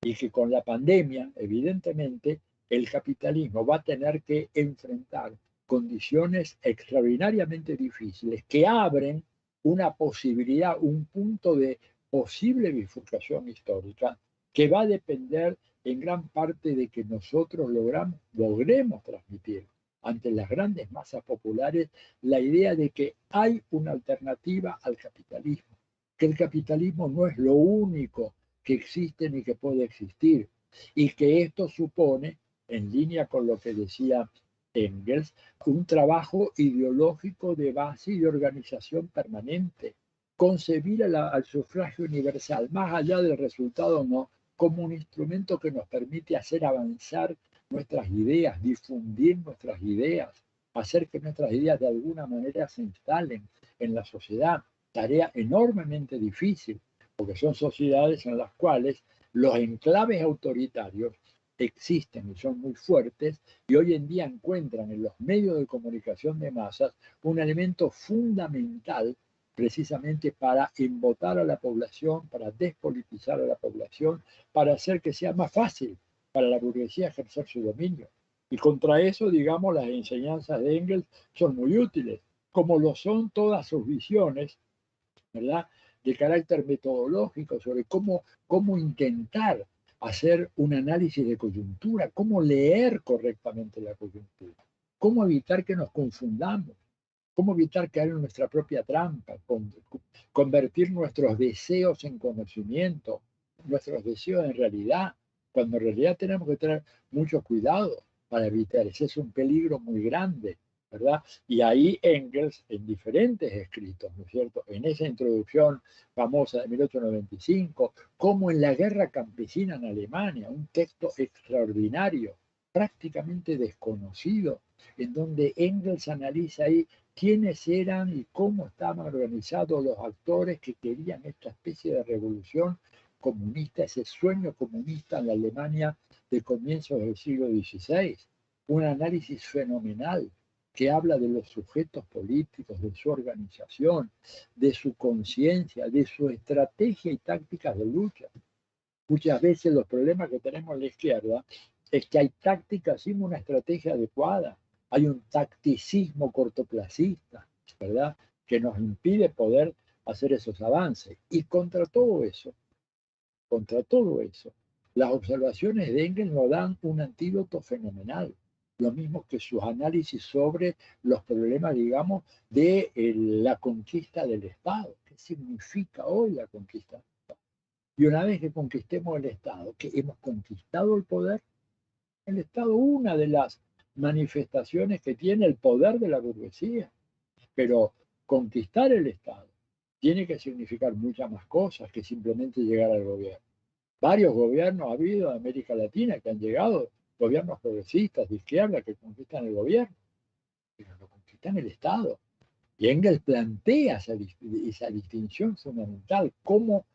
y que con la pandemia, evidentemente, el capitalismo va a tener que enfrentar condiciones extraordinariamente difíciles que abren una posibilidad, un punto de posible bifurcación histórica que va a depender en gran parte de que nosotros logremos transmitir ante las grandes masas populares la idea de que hay una alternativa al capitalismo, que el capitalismo no es lo único que existe ni que puede existir, y que esto supone, en línea con lo que decía Engels, un trabajo ideológico de base y de organización permanente, concebir al sufragio universal, más allá del resultado o no, como un instrumento que nos permite hacer avanzar nuestras ideas, difundir nuestras ideas, hacer que nuestras ideas de alguna manera se instalen en la sociedad. Tarea enormemente difícil, porque son sociedades en las cuales los enclaves autoritarios existen y son muy fuertes, y hoy en día encuentran en los medios de comunicación de masas un elemento fundamental precisamente para embotar a la población, para despolitizar a la población, para hacer que sea más fácil para la burguesía ejercer su dominio. Y contra eso, digamos, las enseñanzas de Engels son muy útiles, como lo son todas sus visiones, ¿verdad?, de carácter metodológico sobre cómo intentar hacer un análisis de coyuntura, cómo leer correctamente la coyuntura, cómo evitar que nos confundamos, cómo evitar caer en nuestra propia trampa, convertir nuestros deseos en conocimiento, nuestros deseos en realidad, cuando en realidad tenemos que tener mucho cuidado para evitar. Ese es un peligro muy grande ¿verdad? Y ahí Engels, en diferentes escritos, ¿no es cierto?, en esa introducción famosa de 1895, como en la guerra campesina en Alemania, un texto extraordinario, prácticamente desconocido, en donde Engels analiza ahí quiénes eran y cómo estaban organizados los actores que querían esta especie de revolución comunista, ese sueño comunista en la Alemania de comienzos del siglo XVI. Un análisis fenomenal que habla de los sujetos políticos, de su organización, de su conciencia, de su estrategia y tácticas de lucha. Muchas veces los problemas que tenemos en la izquierda es que hay tácticas sin una estrategia adecuada. Hay un tacticismo cortoplacista, ¿verdad?, que nos impide poder hacer esos avances. Y contra todo eso, las observaciones de Engels nos dan un antídoto fenomenal. Lo mismo que sus análisis sobre los problemas, digamos, de la conquista del Estado. ¿Qué significa hoy la conquista del Estado? Y una vez que conquistemos el Estado, que hemos conquistado el poder, el Estado, una de las manifestaciones que tiene el poder de la burguesía. Pero conquistar el Estado tiene que significar muchas más cosas que simplemente llegar al gobierno. Varios gobiernos ha habido en América Latina que han llegado, gobiernos progresistas de izquierda que conquistan el gobierno, pero no conquistan el Estado. Y Engels plantea esa distinción fundamental, cómo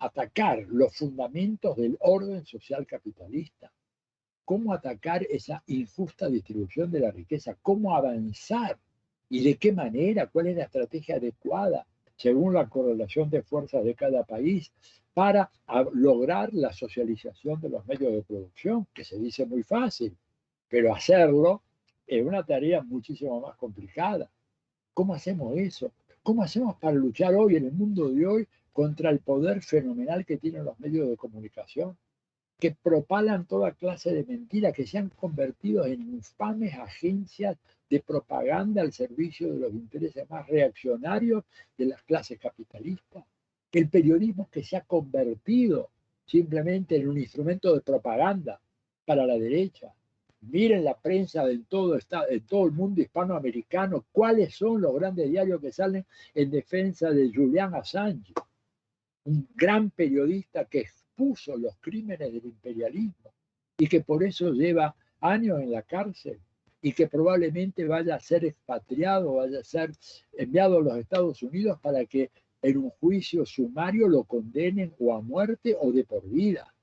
atacar los fundamentos del orden social capitalista, cómo atacar esa injusta distribución de la riqueza, cómo avanzar y de qué manera, cuál es la estrategia adecuada según la correlación de fuerzas de cada país para lograr la socialización de los medios de producción, que se dice muy fácil, pero hacerlo es una tarea muchísimo más complicada. ¿Cómo hacemos eso? ¿Cómo hacemos para luchar hoy en el mundo de hoy contra el poder fenomenal que tienen los medios de comunicación, que propalan toda clase de mentiras, que se han convertido en infames agencias de propaganda al servicio de los intereses más reaccionarios de las clases capitalistas? El periodismo que se ha convertido simplemente en un instrumento de propaganda para la derecha. Miren la prensa de todo el mundo hispanoamericano, cuáles son los grandes diarios que salen en defensa de Julian Assange, un gran periodista que expuso los crímenes del imperialismo y que por eso lleva años en la cárcel y que probablemente vaya a ser expatriado, vaya a ser enviado a los Estados Unidos para que en un juicio sumario lo condenen o a muerte o de por vida.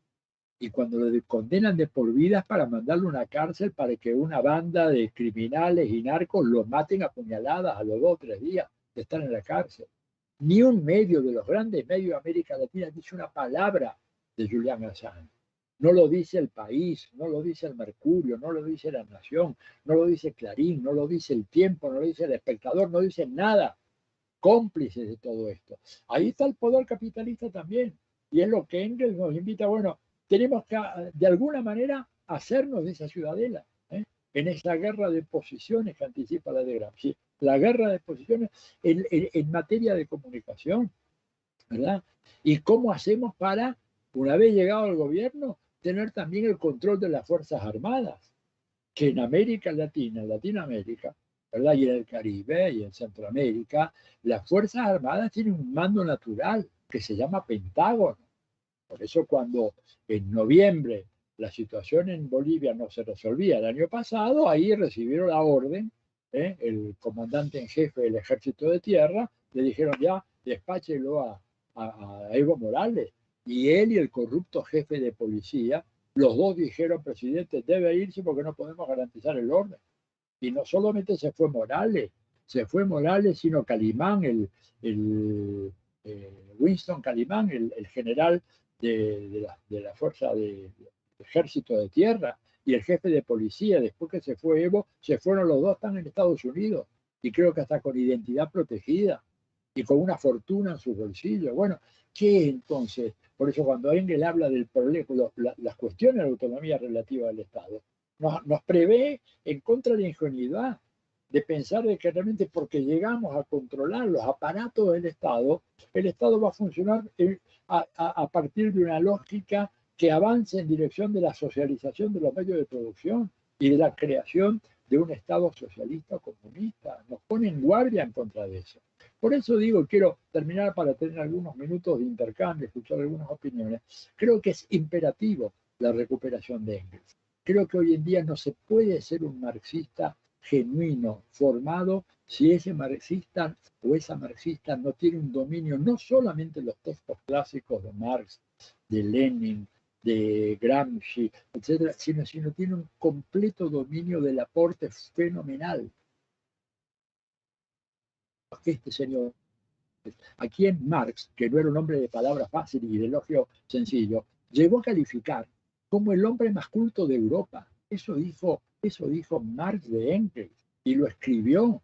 Y cuando lo condenan de por vida es para mandarlo a una cárcel para que una banda de criminales y narcos lo maten a puñaladas a los 2 o 3 días de estar en la cárcel. Ni un medio de los grandes medios de América Latina dice una palabra de Julian Assange. No lo dice El País, no lo dice El Mercurio, no lo dice La Nación, no lo dice Clarín, no lo dice El Tiempo, no lo dice El Espectador, no dice nada. Cómplices de todo esto. Ahí está el poder capitalista también. Y es lo que Engels nos invita, bueno, tenemos que de alguna manera hacernos de esa ciudadela, en esa guerra de posiciones que anticipa la de Gramsci. La guerra de posiciones en materia de comunicación, ¿verdad? Y cómo hacemos para, una vez llegado al gobierno, tener también el control de las Fuerzas Armadas, que en América Latina, en Latinoamérica, ¿verdad?, y en el Caribe y en Centroamérica, las Fuerzas Armadas tienen un mando natural que se llama Pentágono. Por eso cuando en noviembre la situación en Bolivia no se resolvía el año pasado, ahí recibieron la orden, el comandante en jefe del Ejército de Tierra, le dijeron ya, despáchelo a Evo Morales. Y él y el corrupto jefe de policía, los dos dijeron, presidente, debe irse porque no podemos garantizar el orden. Y no solamente se fue Morales, sino Calimán, Winston Calimán, el general de la fuerza del ejército de tierra, y el jefe de policía. Después que se fue Evo, se fueron los dos, están en Estados Unidos, y creo que hasta con identidad protegida, y con una fortuna en sus bolsillos. Bueno, ¿qué entonces? Por eso cuando Engels habla del problema, las cuestiones de la autonomía relativa del Estado, nos prevé en contra de la ingenuidad de pensar de que realmente porque llegamos a controlar los aparatos del Estado, el Estado va a funcionar a partir de una lógica que avance en dirección de la socialización de los medios de producción. y de la creación de un Estado socialista comunista. Nos pone en guardia en contra de eso. Por eso digo, quiero terminar para tener algunos minutos de intercambio, escuchar algunas opiniones. Creo que es imperativo la recuperación de Engels. Creo que hoy en día no se puede ser un marxista genuino, formado, si ese marxista o esa marxista no tiene un dominio no solamente en los textos clásicos de Marx, de Lenin, de Gramsci, etcétera, sino tiene un completo dominio del aporte fenomenal que este señor, a quien Marx, que no era un hombre de palabras fáciles y de elogio sencillo, llegó a calificar como el hombre más culto de Europa. Eso dijo Marx de Engels y lo escribió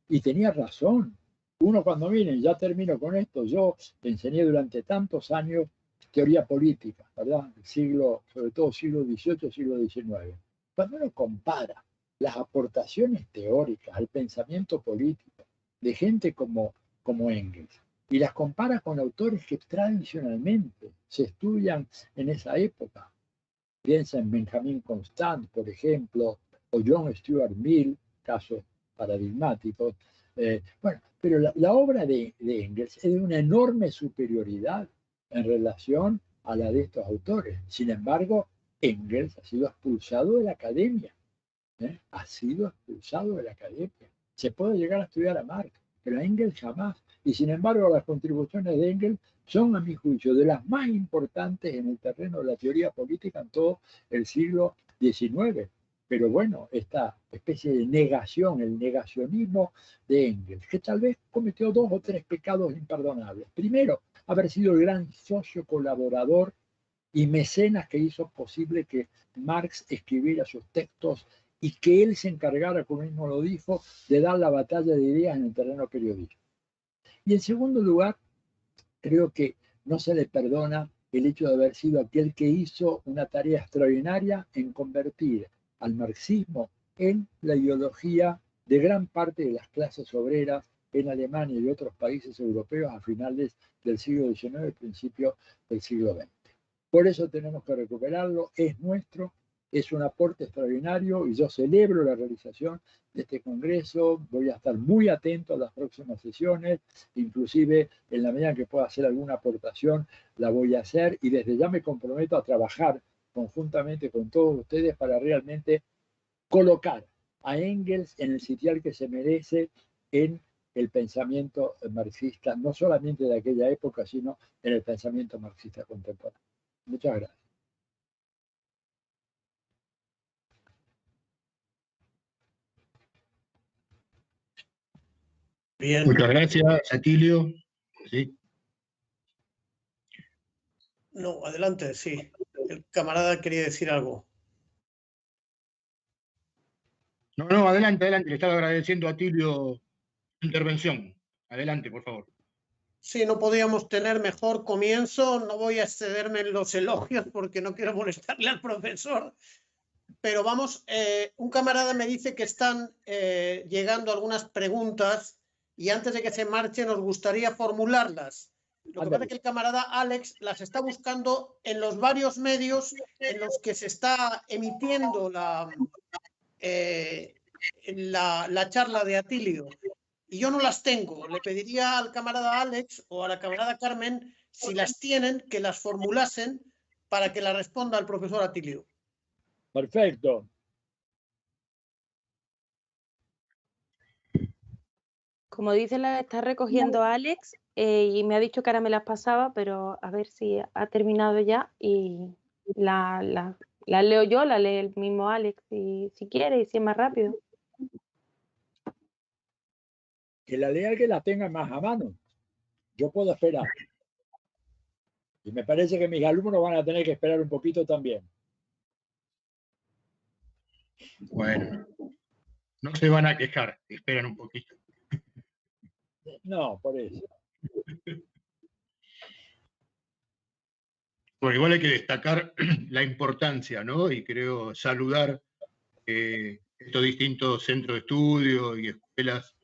y tenía razón. Uno cuando miren, ya termino con esto, yo enseñé durante tantos años teoría política, ¿verdad? Sobre todo siglo XVIII, siglo XIX. Cuando uno compara las aportaciones teóricas al pensamiento político de gente como Engels y las compara con autores que tradicionalmente se estudian en esa época, piensa en Benjamin Constant, por ejemplo, o John Stuart Mill, casos paradigmáticos. Bueno, pero la obra de Engels es de una enorme superioridad en relación a la de estos autores. Sin embargo, Engels ha sido expulsado de la academia. Ha sido expulsado de la academia. Se puede llegar a estudiar a Marx, pero a Engels jamás. Y sin embargo, las contribuciones de Engels son, a mi juicio, de las más importantes en el terreno de la teoría política en todo el siglo XIX. Pero bueno, esta especie de negación, el negacionismo de Engels, que tal vez cometió 2 o 3 pecados imperdonables. Primero, haber sido el gran socio colaborador y mecenas que hizo posible que Marx escribiera sus textos y que él se encargara, como mismo lo dijo, de dar la batalla de ideas en el terreno periodístico. Y en segundo lugar, creo que no se le perdona el hecho de haber sido aquel que hizo una tarea extraordinaria en convertir al marxismo en la ideología de gran parte de las clases obreras en Alemania y otros países europeos a finales del siglo XIX y principios del siglo XX. Por eso tenemos que recuperarlo, es nuestro, es un aporte extraordinario y yo celebro la realización de este congreso. Voy a estar muy atento a las próximas sesiones, inclusive en la medida que pueda hacer alguna aportación la voy a hacer y desde ya me comprometo a trabajar conjuntamente con todos ustedes para realmente colocar a Engels en el sitial que se merece en el pensamiento marxista, no solamente de aquella época, sino en el pensamiento marxista contemporáneo. Muchas gracias. Bien. Muchas gracias, Atilio. Sí. No, adelante, sí. El camarada quería decir algo. No, adelante. Le estaba agradeciendo a Atilio su intervención. Adelante, por favor. Sí, no podíamos tener mejor comienzo. No voy a excederme en los elogios porque no quiero molestarle al profesor. Pero vamos, un camarada me dice que están llegando algunas preguntas y antes de que se marche nos gustaría formularlas. Lo que pasa es que el camarada Alex las está buscando en los varios medios en los que se está emitiendo la charla de Atilio. Y yo no las tengo. Le pediría al camarada Alex o a la camarada Carmen, si las tienen, que las formulasen para que la responda el profesor Atilio. Perfecto. Como dice, la está recogiendo Alex y me ha dicho que ahora me las pasaba, pero a ver si ha terminado ya y la leo yo, la lee el mismo Alex si quiere y si es más rápido. Que la lea que la tenga más a mano. Yo puedo esperar. Y me parece que mis alumnos van a tener que esperar un poquito también. Bueno, no se van a quejar, esperan un poquito. No, por eso. Bueno, igual hay que destacar la importancia, ¿no? Y creo saludar estos distintos centros de estudio y escuelas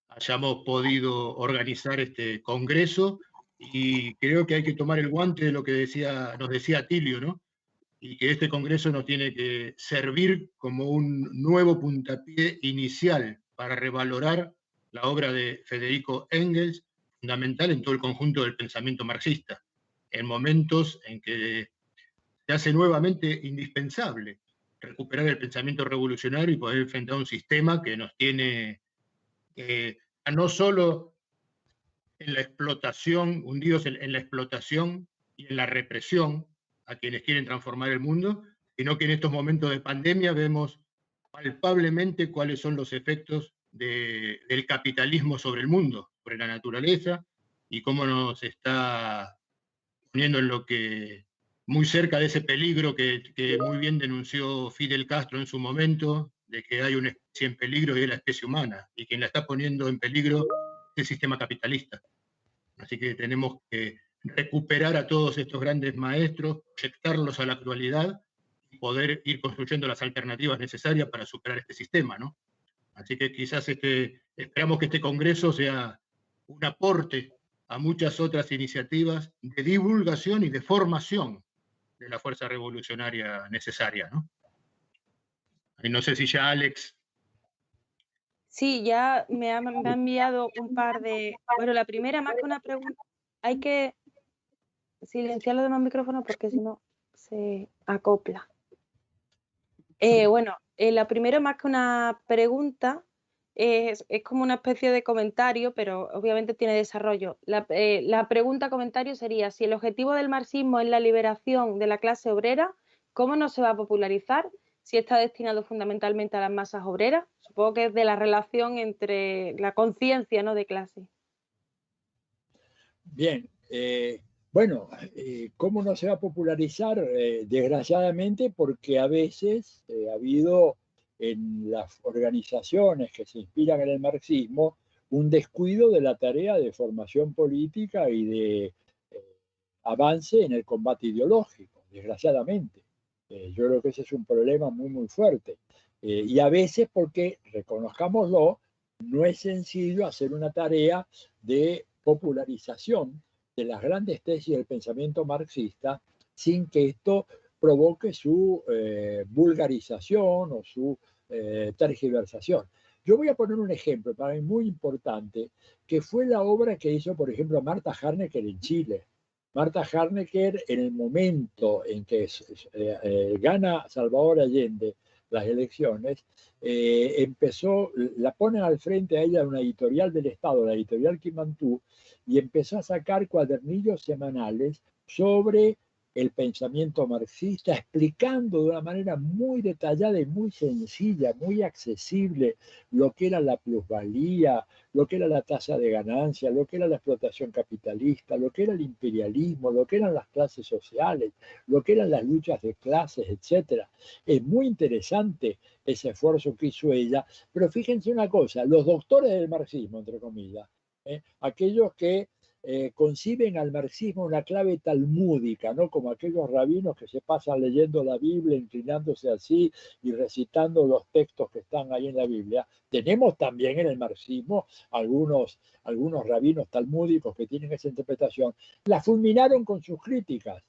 hayamos podido organizar este congreso y creo que hay que tomar el guante de lo que nos decía Atilio, ¿no? y que este Congreso nos tiene que servir como un nuevo puntapié inicial para revalorar la obra de Federico Engels, fundamental en todo el conjunto del pensamiento marxista, en momentos en que se hace nuevamente indispensable recuperar el pensamiento revolucionario y poder enfrentar un sistema que nos tiene no solo en la explotación, hundidos en la explotación y en la represión a quienes quieren transformar el mundo, sino que en estos momentos de pandemia vemos palpablemente cuáles son los efectos del capitalismo sobre el mundo, sobre la naturaleza, y cómo nos está poniendo en lo que muy cerca de ese peligro que muy bien denunció Fidel Castro en su momento, de que hay una especie en peligro y es la especie humana, y quien la está poniendo en peligro es el sistema capitalista. Así que tenemos que recuperar a todos estos grandes maestros, proyectarlos a la actualidad y poder ir construyendo las alternativas necesarias para superar este sistema, ¿no? Así que quizás esperamos que este Congreso sea un aporte a muchas otras iniciativas de divulgación y de formación de la fuerza revolucionaria necesaria, ¿no? Y no sé si ya Alex... Sí, ya me ha enviado un par de... Bueno, la primera, más que una pregunta, hay que silenciar los demás micrófonos porque si no se acopla. Bueno, la primera, más que una pregunta, es como una especie de comentario, pero obviamente tiene desarrollo. La pregunta-comentario sería, si el objetivo del marxismo es la liberación de la clase obrera, ¿cómo no se va a popularizar si está destinado fundamentalmente a las masas obreras? Supongo que es de la relación entre la conciencia, ¿no?, de clase. Bien, bueno, ¿cómo no se va a popularizar? Desgraciadamente, porque a veces ha habido en las organizaciones que se inspiran en el marxismo un descuido de la tarea de formación política y de avance en el combate ideológico, desgraciadamente. Yo creo que ese es un problema muy, muy fuerte. Y a veces porque, reconozcámoslo, no es sencillo hacer una tarea de popularización de las grandes tesis del pensamiento marxista sin que esto provoque su vulgarización o su tergiversación. Yo voy a poner un ejemplo para mí muy importante, que fue la obra que hizo, por ejemplo, Marta Harnecker en Chile. Marta Harnecker, en el momento en que gana Salvador Allende las elecciones, la ponen al frente a ella una editorial del Estado, la editorial Quimantú, y empezó a sacar cuadernillos semanales sobre el pensamiento marxista, explicando de una manera muy detallada y muy sencilla, muy accesible, lo que era la plusvalía, lo que era la tasa de ganancia, lo que era la explotación capitalista, lo que era el imperialismo, lo que eran las clases sociales, lo que eran las luchas de clases, etc. Es muy interesante ese esfuerzo que hizo ella, pero fíjense una cosa, los doctores del marxismo, entre comillas, aquellos que conciben al marxismo una clave talmúdica, ¿no? Como aquellos rabinos que se pasan leyendo la Biblia, inclinándose así y recitando los textos que están ahí en la Biblia. Tenemos también en el marxismo algunos rabinos talmúdicos que tienen esa interpretación. La fulminaron con sus críticas,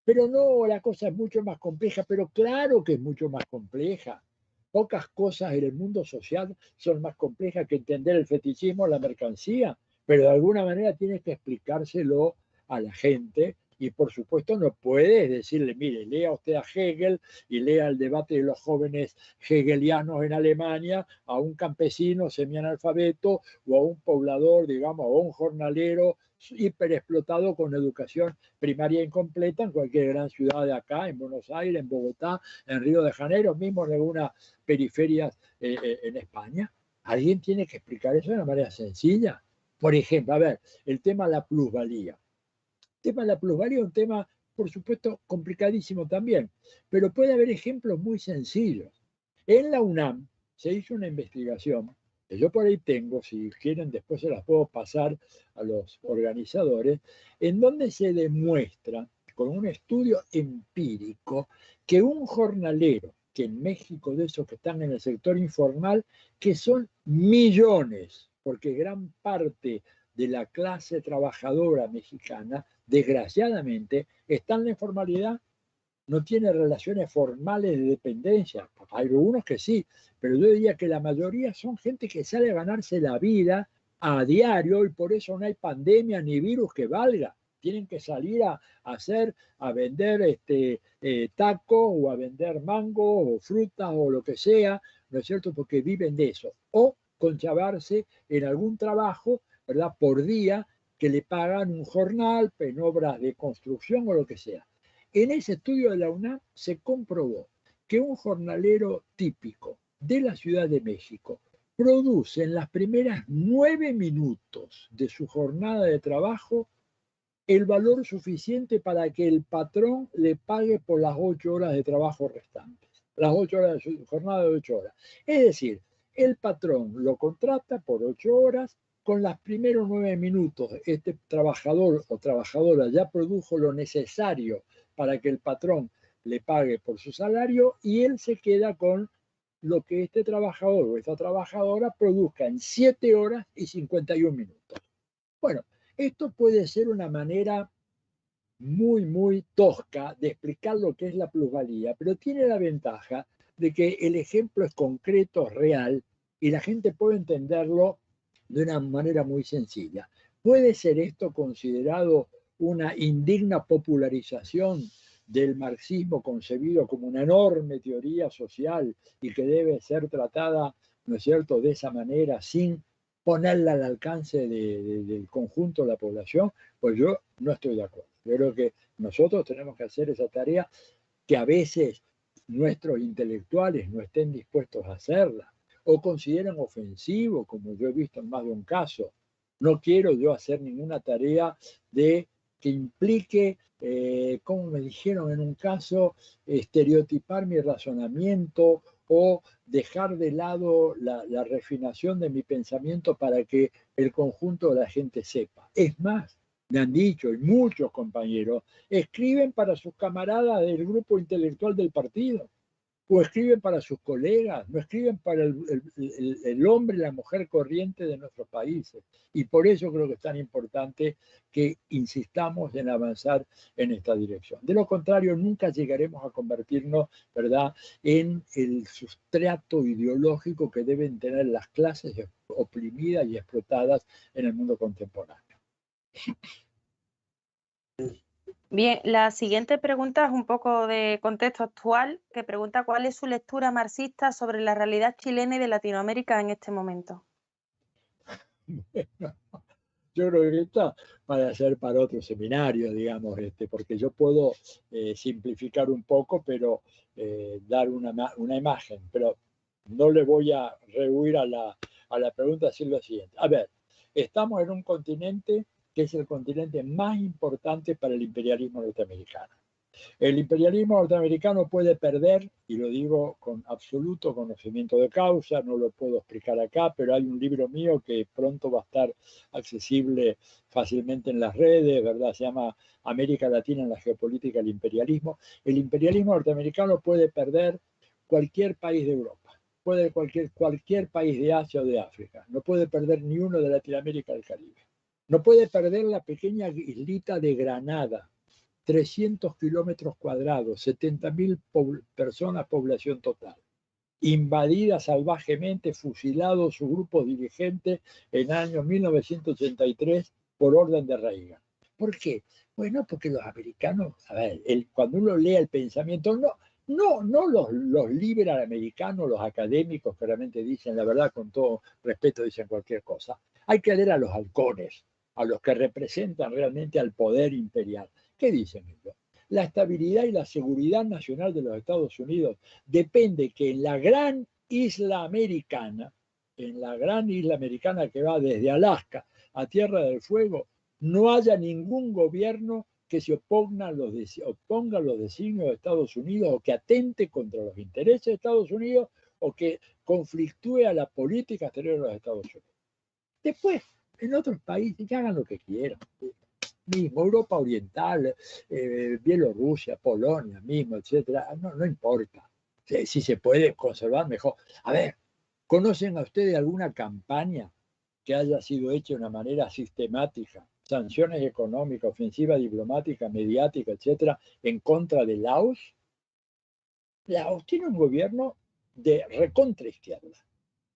pero no, la cosa es mucho más compleja, pero claro que es mucho más compleja. Pocas cosas en el mundo social son más complejas que entender el fetichismo o la mercancía, pero de alguna manera tienes que explicárselo a la gente y por supuesto no puedes decirle, mire, lea usted a Hegel y lea el debate de los jóvenes hegelianos en Alemania a un campesino semianalfabeto o a un poblador, digamos, o a un jornalero hiperexplotado con educación primaria incompleta en cualquier gran ciudad de acá, en Buenos Aires, en Bogotá, en Río de Janeiro, mismo en algunas periferias en España. Alguien tiene que explicar eso de una manera sencilla. Por ejemplo, a ver, el tema de la plusvalía. El tema de la plusvalía es un tema, por supuesto, complicadísimo también, pero puede haber ejemplos muy sencillos. En la UNAM se hizo una investigación, que yo por ahí tengo, si quieren después se las puedo pasar a los organizadores, en donde se demuestra, con un estudio empírico, que un jornalero, que en México de esos que están en el sector informal, que son millones, porque gran parte de la clase trabajadora mexicana, desgraciadamente, está en la informalidad. no tiene relaciones formales de dependencia. Hay algunos que sí, pero yo diría que la mayoría son gente que sale a ganarse la vida a diario y por eso no hay pandemia ni virus que valga. Tienen que salir a vender tacos o a vender mango o frutas o lo que sea, ¿no es cierto? Porque viven de eso. O conchavarse en algún trabajo, ¿verdad? Por día que le pagan un jornal en obras de construcción o lo que sea. En ese estudio de la UNAM se comprobó que un jornalero típico de la Ciudad de México produce en las primeras 9 minutos de su jornada de trabajo el valor suficiente para que el patrón le pague por las 8 horas de trabajo restantes, las 8 horas de su jornada de 8 horas. Es decir, el patrón lo contrata por 8 horas, con los primeros 9 minutos este trabajador o trabajadora ya produjo lo necesario para que el patrón le pague por su salario y él se queda con lo que este trabajador o esta trabajadora produzca en 7 horas y 51 minutos. Bueno, esto puede ser una manera muy, muy tosca de explicar lo que es la plusvalía, pero tiene la ventaja de que el ejemplo es concreto, real, y la gente puede entenderlo de una manera muy sencilla. ¿Puede ser esto considerado una indigna popularización del marxismo concebido como una enorme teoría social y que debe ser tratada, ¿no es cierto?, de esa manera sin ponerla al alcance del conjunto de la población? Pues yo no estoy de acuerdo. Yo creo que nosotros tenemos que hacer esa tarea que a veces nuestros intelectuales no estén dispuestos a hacerla o consideren ofensivo, como yo he visto en más de un caso. No quiero yo hacer ninguna tarea que implique, como me dijeron en un caso, estereotipar mi razonamiento o dejar de lado la refinación de mi pensamiento para que el conjunto de la gente sepa. Es más, me han dicho, y muchos compañeros, escriben para sus camaradas del grupo intelectual del partido, o escriben para sus colegas, no escriben para el hombre y la mujer corriente de nuestros países. Y por eso creo que es tan importante que insistamos en avanzar en esta dirección. De lo contrario, nunca llegaremos a convertirnos, ¿verdad?, en el sustrato ideológico que deben tener las clases oprimidas y explotadas en el mundo contemporáneo. Bien, la siguiente pregunta es un poco de contexto actual, que pregunta cuál es su lectura marxista sobre la realidad chilena y de Latinoamérica en este momento. Bueno, yo creo que esto puede ser para otro seminario, digamos, porque yo puedo simplificar un poco, pero dar una imagen, pero no le voy a rehuir a la pregunta, decir lo siguiente. A ver, estamos en un continente que es el continente más importante para el imperialismo norteamericano. El imperialismo norteamericano puede perder, y lo digo con absoluto conocimiento de causa, no lo puedo explicar acá, pero hay un libro mío que pronto va a estar accesible fácilmente en las redes, ¿verdad? Se llama América Latina en la geopolítica del imperialismo. El imperialismo norteamericano puede perder cualquier país de Europa, puede cualquier país de Asia o de África, no puede perder ni uno de Latinoamérica o del Caribe. No puede perder la pequeña islita de Granada, 300 kilómetros cuadrados, 70.000 personas, población total. Invadida salvajemente, fusilado su grupo dirigente en el año 1983 por orden de Reagan. ¿Por qué? Bueno, porque los americanos, a ver, cuando uno lee el pensamiento, no los liberal americanos, los académicos que realmente dicen la verdad, con todo respeto dicen cualquier cosa. Hay que leer a los halcones, a los que representan realmente al poder imperial. ¿Qué dicen ellos? La estabilidad y la seguridad nacional de los Estados Unidos depende que en la gran isla americana que va desde Alaska a Tierra del Fuego, no haya ningún gobierno que se oponga a los designios de Estados Unidos o que atente contra los intereses de Estados Unidos o que conflictúe a la política exterior de los Estados Unidos. Después, en otros países que hagan lo que quieran. Mismo Europa Oriental, Bielorrusia, Polonia mismo, etcétera, no importa. Si se puede conservar, mejor. A ver, ¿conocen a ustedes alguna campaña que haya sido hecha de una manera sistemática, sanciones económicas, ofensiva diplomática, mediática, etcétera, en contra de Laos, Laos tiene un gobierno de recontraizquierda.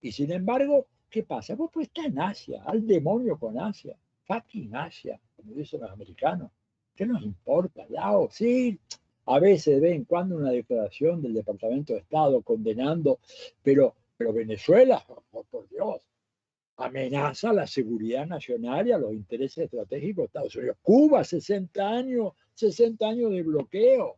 Y sin embargo, ¿qué pasa? Pues está en Asia, al demonio con Asia, fucking Asia, como dicen los americanos. ¿Qué nos importa? Laos, sí, a veces de vez en cuando una declaración del Departamento de Estado condenando, pero Venezuela, por Dios, amenaza la seguridad nacional y a los intereses estratégicos de Estados Unidos. Cuba, 60 años de bloqueo.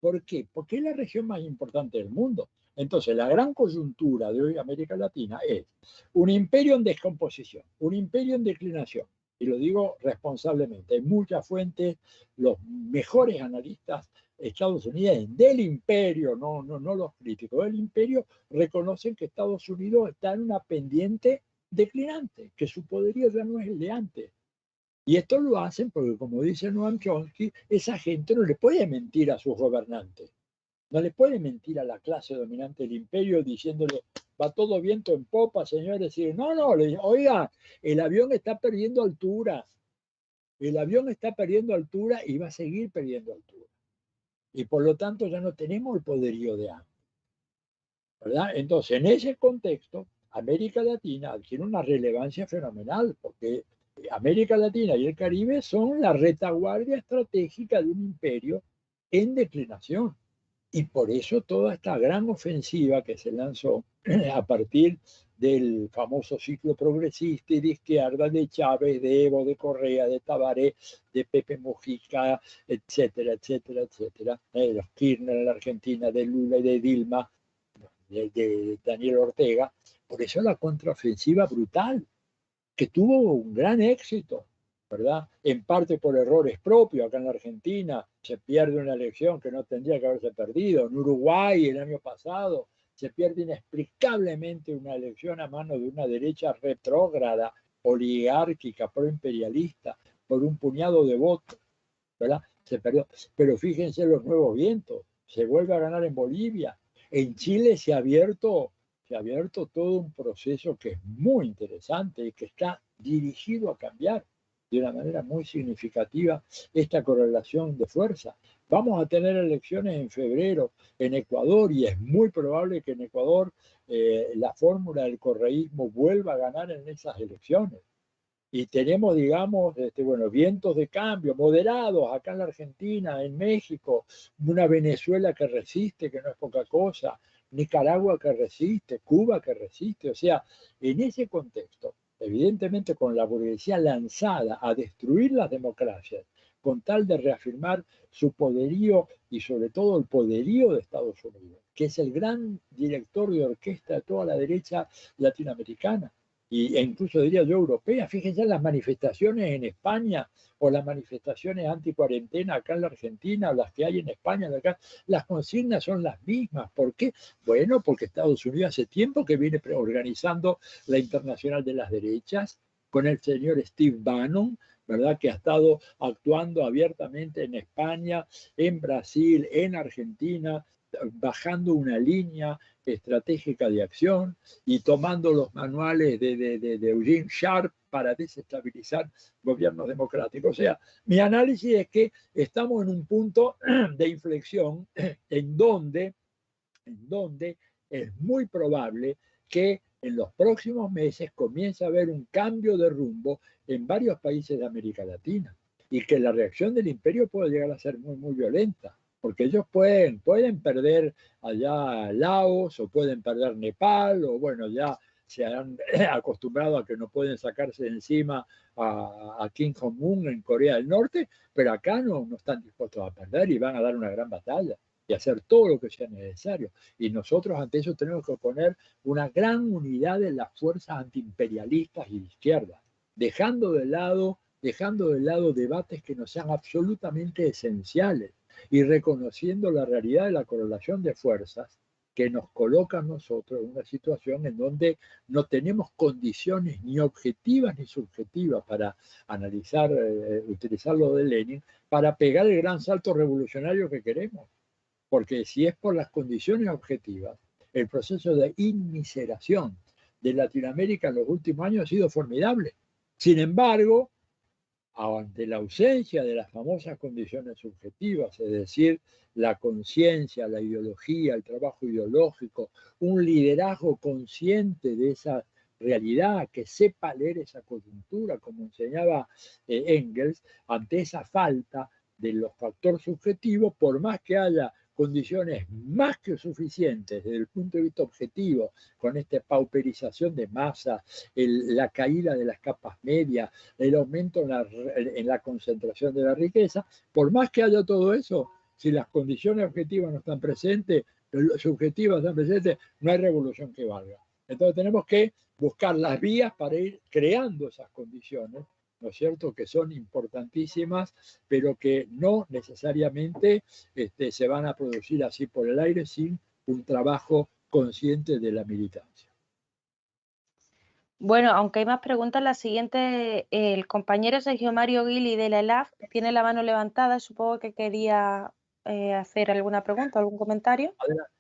¿Por qué? Porque es la región más importante del mundo. Entonces, la gran coyuntura de hoy América Latina es un imperio en descomposición, un imperio en declinación. Y lo digo responsablemente. Hay muchas fuentes, los mejores analistas estadounidenses del imperio, no los críticos del imperio, reconocen que Estados Unidos está en una pendiente declinante, que su poderío ya no es el de antes. Y esto lo hacen porque, como dice Noam Chomsky, esa gente no le puede mentir a sus gobernantes. No le puede mentir a la clase dominante del imperio diciéndole, va todo viento en popa, señores. Y no, oiga, el avión está perdiendo altura. El avión está perdiendo altura y va a seguir perdiendo altura. Y por lo tanto ya no tenemos el poderío de antes, ¿verdad? Entonces, en ese contexto, América Latina adquiere una relevancia fenomenal, porque América Latina y el Caribe son la retaguardia estratégica de un imperio en declinación. Y por eso toda esta gran ofensiva que se lanzó a partir del famoso ciclo progresista y de izquierda de Chávez, de Evo, de Correa, de Tabaré, de Pepe Mujica, etcétera, etcétera, etcétera, de los Kirchner en la Argentina, de Lula y de Dilma, de Daniel Ortega. Por eso la contraofensiva brutal, que tuvo un gran éxito, ¿verdad? En parte por errores propios. Acá en la Argentina se pierde una elección que no tendría que haberse perdido. En Uruguay el año pasado se pierde inexplicablemente una elección a mano de una derecha retrógrada, oligárquica, proimperialista, por un puñado de votos, ¿verdad? Se perdió. Pero fíjense los nuevos vientos. Se vuelve a ganar en Bolivia. En Chile se ha abierto todo un proceso que es muy interesante y que está dirigido a cambiar de una manera muy significativa esta correlación de fuerza. Vamos a tener elecciones en febrero en Ecuador y es muy probable que en Ecuador la fórmula del correísmo vuelva a ganar en esas elecciones. Y tenemos, digamos, vientos de cambio moderados acá en la Argentina, en México, una Venezuela que resiste, que no es poca cosa, Nicaragua que resiste, Cuba que resiste. O sea, en ese contexto, evidentemente con la burguesía lanzada a destruir las democracias, con tal de reafirmar su poderío y sobre todo el poderío de Estados Unidos, que es el gran director de orquesta de toda la derecha latinoamericana e incluso diría yo europea. Fíjense las manifestaciones en España o las manifestaciones anti-cuarentena acá en la Argentina o las que hay en España, acá, las consignas son las mismas. ¿Por qué? Bueno, porque Estados Unidos hace tiempo que viene organizando la Internacional de las Derechas con el señor Steve Bannon, ¿verdad? Que ha estado actuando abiertamente en España, en Brasil, en Argentina, bajando una línea estratégica de acción y tomando los manuales de Eugene Sharp para desestabilizar gobiernos democráticos. O sea, mi análisis es que estamos en un punto de inflexión en donde es muy probable que en los próximos meses comience a haber un cambio de rumbo en varios países de América Latina y que la reacción del imperio puede llegar a ser muy, muy violenta. Porque ellos pueden perder allá Laos o pueden perder Nepal o bueno, ya se han acostumbrado a que no pueden sacarse de encima a Kim Jong-un en Corea del Norte, pero acá no están dispuestos a perder y van a dar una gran batalla y hacer todo lo que sea necesario. Y nosotros ante eso tenemos que poner una gran unidad de las fuerzas antiimperialistas y de izquierda, dejando de lado debates que nos sean absolutamente esenciales y reconociendo la realidad de la correlación de fuerzas que nos coloca a nosotros en una situación en donde no tenemos condiciones ni objetivas ni subjetivas para analizar, utilizar lo de Lenin, para pegar el gran salto revolucionario que queremos. Porque si es por las condiciones objetivas, el proceso de inmiseración de Latinoamérica en los últimos años ha sido formidable. Sin embargo, ante la ausencia de las famosas condiciones subjetivas, es decir, la conciencia, la ideología, el trabajo ideológico, un liderazgo consciente de esa realidad, que sepa leer esa coyuntura, como enseñaba Engels, ante esa falta de los factores subjetivos, por más que haya condiciones más que suficientes desde el punto de vista objetivo, con esta pauperización de masa, la caída de las capas medias, el aumento en la concentración de la riqueza, por más que haya todo eso, si las condiciones objetivas no están presentes, subjetivas están presentes, no hay revolución que valga. Entonces tenemos que buscar las vías para ir creando esas condiciones, ¿no es cierto?, que son importantísimas, pero que no necesariamente se van a producir así por el aire sin un trabajo consciente de la militancia. Bueno, aunque hay más preguntas, la siguiente, el compañero Sergio Mario Guili de la ELAF tiene la mano levantada, supongo que quería hacer alguna pregunta, algún comentario. Adelante.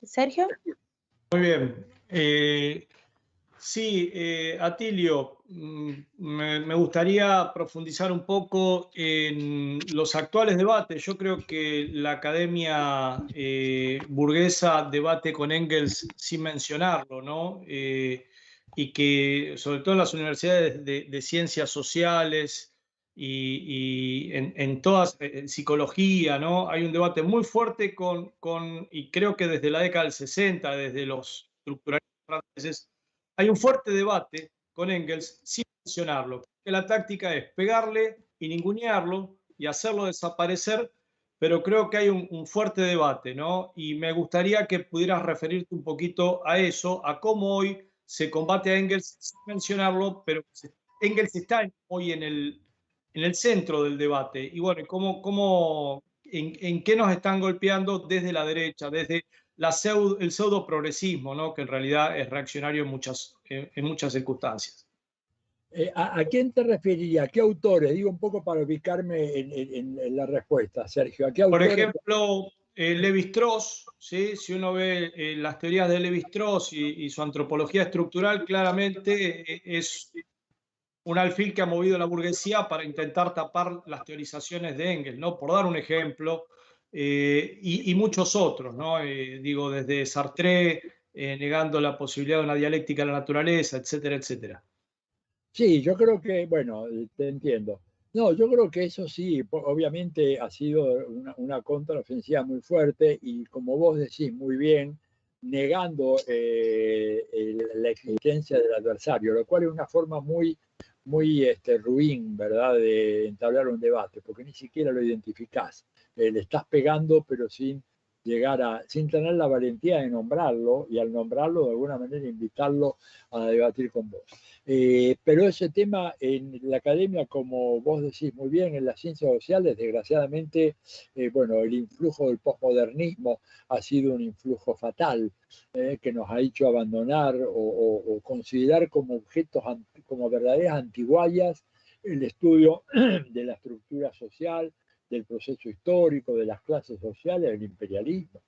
Sergio. Muy bien. Sí, Atilio, me gustaría profundizar un poco en los actuales debates. Yo creo que la academia burguesa debate con Engels sin mencionarlo, ¿no? Y que sobre todo en las universidades de ciencias sociales y en todas, psicología, ¿no? Hay un debate muy fuerte y creo que desde la década del 60, desde los estructuralistas franceses, hay un fuerte debate con Engels sin mencionarlo, que la táctica es pegarle y ningunearlo y hacerlo desaparecer, pero creo que hay un fuerte debate, ¿no? Y me gustaría que pudieras referirte un poquito a eso, a cómo hoy se combate a Engels sin mencionarlo, pero Engels está hoy en el centro del debate. Y bueno, ¿en qué nos están golpeando desde la derecha, desde el pseudo progresismo, ¿no?, que en realidad es reaccionario en muchas circunstancias? ¿A quién te referirías? ¿A qué autores? Digo un poco para ubicarme en la respuesta, Sergio. ¿A qué autores? Por ejemplo, Lévi-Strauss, ¿sí? Si uno ve las teorías de Lévi-Strauss y su antropología estructural, claramente es un alfil que ha movido la burguesía para intentar tapar las teorizaciones de Engels, ¿no? Por dar un ejemplo, y muchos otros, ¿no? Digo, desde Sartre, negando la posibilidad de una dialéctica de la naturaleza, etcétera, etcétera. Sí, yo creo que, bueno, te entiendo. No, yo creo que eso sí, obviamente ha sido una contraofensiva muy fuerte y como vos decís muy bien, negando la existencia del adversario, lo cual es una forma muy ruin, ¿verdad?, de entablar un debate, porque ni siquiera lo identificás. Le estás pegando, pero sin tener la valentía de nombrarlo, y al nombrarlo de alguna manera invitarlo a debatir con vos. Pero ese tema en la academia, como vos decís muy bien, en las ciencias sociales, desgraciadamente, bueno, el influjo del posmodernismo ha sido un influjo fatal, que nos ha hecho abandonar o considerar como objetos, como verdaderas antiguallas, el estudio de la estructura social, del proceso histórico, de las clases sociales, del imperialismo.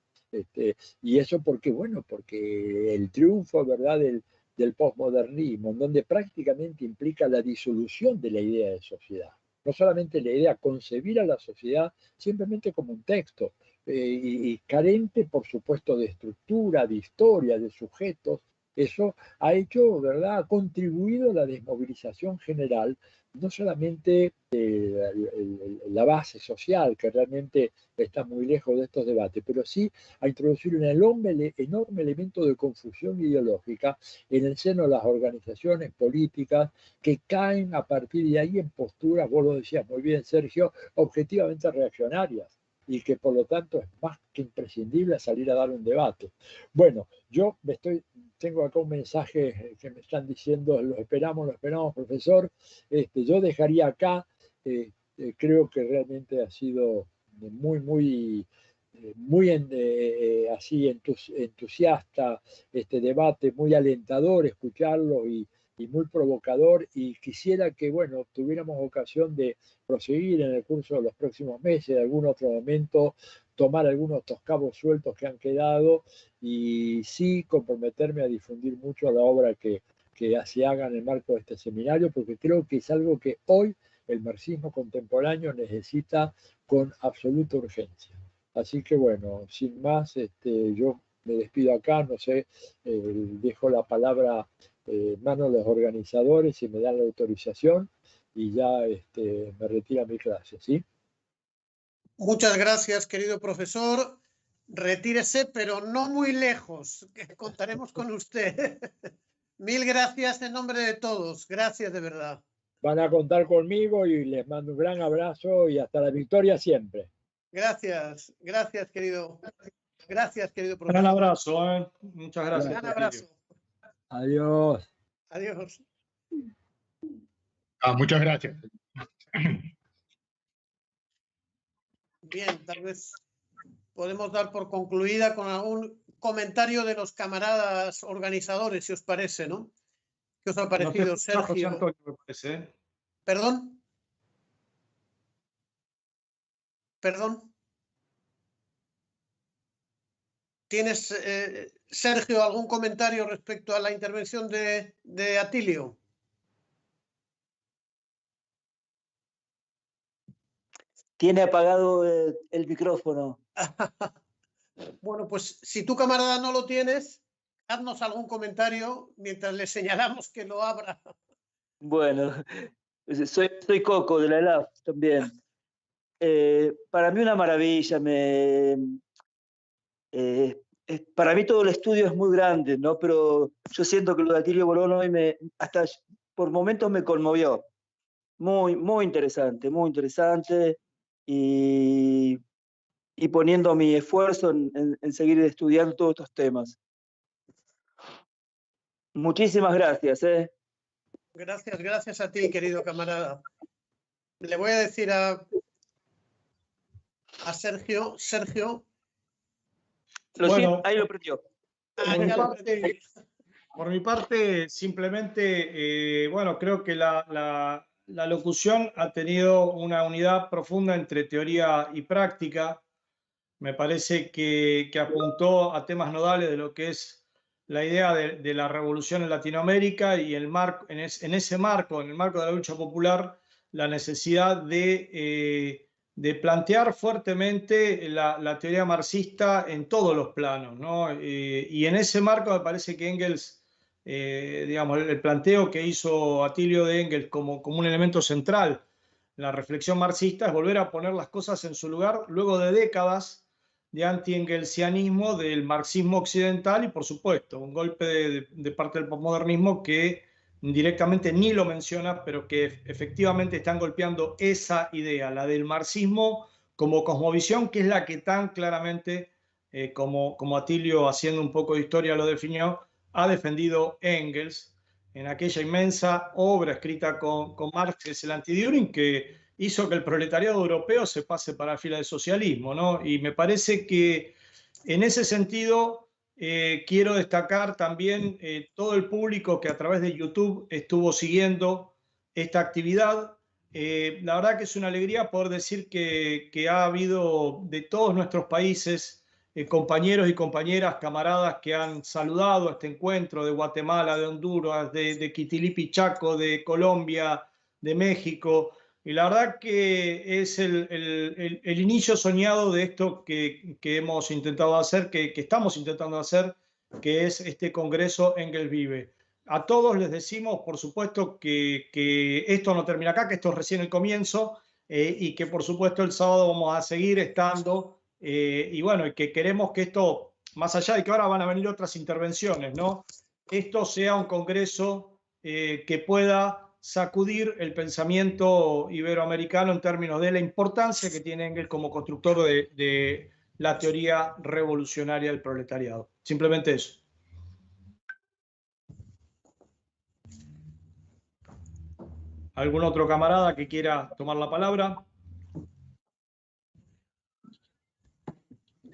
Y eso porque, bueno, porque el triunfo, ¿verdad?, del posmodernismo, en donde prácticamente implica la disolución de la idea de sociedad. No solamente la idea de concebir a la sociedad simplemente como un texto, y carente, por supuesto, de estructura, de historia, de sujetos. Eso ha hecho, ¿verdad?, ha contribuido a la desmovilización general, no solamente la base social, que realmente está muy lejos de estos debates, pero sí a introducir un enorme elemento de confusión ideológica en el seno de las organizaciones políticas, que caen a partir de ahí en posturas, vos lo decías muy bien, Sergio, objetivamente reaccionarias, y que por lo tanto es más que imprescindible salir a dar un debate. Bueno, yo tengo acá un mensaje que me están diciendo, lo esperamos, profesor. Yo dejaría acá, creo que realmente ha sido muy así entusiasta este debate, muy alentador escucharlo y muy provocador, y quisiera que, bueno, tuviéramos ocasión de proseguir en el curso de los próximos meses, de algún otro momento, tomar algunos de estos cabos sueltos que han quedado y sí comprometerme a difundir mucho la obra que que se haga en el marco de este seminario, porque creo que es algo que hoy el marxismo contemporáneo necesita con absoluta urgencia. Así que bueno, sin más, yo me despido acá, no sé, dejo la palabra en manos de los organizadores si me dan la autorización y ya me retira mi clase, ¿sí? Muchas gracias, querido profesor. Retírese, pero no muy lejos, que contaremos con usted. Mil gracias en nombre de todos. Gracias de verdad. Van a contar conmigo y les mando un gran abrazo y hasta la victoria siempre. Gracias, gracias, querido. Gracias, querido profesor. Un gran abrazo, ¿eh? Muchas gracias. Un gran abrazo. Adiós. Adiós. Muchas gracias. Bien, tal vez podemos dar por concluida con algún comentario de los camaradas organizadores, si os parece, ¿no? ¿Qué os ha parecido, Sergio? Antonio, me parece, ¿eh? ¿Perdón? ¿Perdón? ¿Tienes, Sergio, algún comentario respecto a la intervención de Atilio? Tiene apagado el micrófono. Bueno, pues si tu camarada no lo tienes, haznos algún comentario mientras le señalamos que lo abra. Bueno, soy Coco de la ELAF también. Para mí una maravilla. Para mí todo el estudio es muy grande, ¿no? Pero yo siento que lo de Atilio Borón hoy hasta por momentos me conmovió. Muy, muy interesante, muy interesante. Y poniendo mi esfuerzo en seguir estudiando todos estos temas. Muchísimas gracias. Gracias a ti, querido camarada. Le voy a decir a Sergio. Bueno, ahí lo prendió. Por mi parte, simplemente, bueno, creo que la locución ha tenido una unidad profunda entre teoría y práctica. Me parece que apuntó a temas nodales de lo que es la idea de la revolución en Latinoamérica y en el marco de la lucha popular, la necesidad de plantear fuertemente la teoría marxista en todos los planos, ¿no? Y en ese marco me parece que Engels, digamos, el planteo que hizo Atilio de Engels como un elemento central en la reflexión marxista es volver a poner las cosas en su lugar luego de décadas de anti-engelsianismo del marxismo occidental y, por supuesto, un golpe de parte del posmodernismo que directamente ni lo menciona, pero que efectivamente están golpeando esa idea, la del marxismo como cosmovisión, que es la que tan claramente, como Atilio, haciendo un poco de historia, lo definió, ha defendido Engels en aquella inmensa obra escrita con Marx, que es el Anti-Düring, que hizo que el proletariado europeo se pase para la fila del socialismo, ¿no? Y me parece que en ese sentido quiero destacar también todo el público que a través de YouTube estuvo siguiendo esta actividad. La verdad que es una alegría poder decir que ha habido de todos nuestros países compañeros y compañeras, camaradas que han saludado este encuentro de Guatemala, de Honduras, de Quitilipi, Chaco, de Colombia, de México. Y la verdad que es el inicio soñado de esto que hemos intentado hacer, que estamos intentando hacer, que es este Congreso Engels Vive. A todos les decimos, por supuesto, que esto no termina acá, que esto es recién el comienzo y que, por supuesto, el sábado vamos a seguir estando y bueno, y que queremos que esto, más allá de que ahora van a venir otras intervenciones, ¿no? Esto sea un Congreso que pueda sacudir el pensamiento iberoamericano en términos de la importancia que tiene Engels como constructor de la teoría revolucionaria del proletariado. Simplemente eso. ¿Algún otro camarada que quiera tomar la palabra?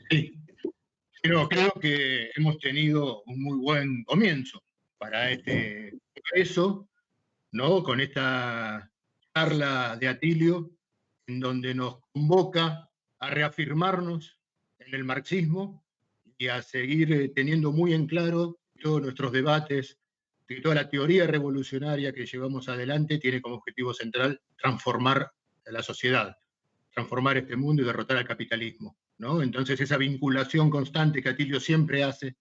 Sí, pero creo que hemos tenido un muy buen comienzo para este congreso, ¿no? Con esta charla de Atilio, en donde nos convoca a reafirmarnos en el marxismo y a seguir teniendo muy en claro todos nuestros debates que toda la teoría revolucionaria que llevamos adelante tiene como objetivo central transformar la sociedad, transformar este mundo y derrotar al capitalismo, ¿no? Entonces esa vinculación constante que Atilio siempre hace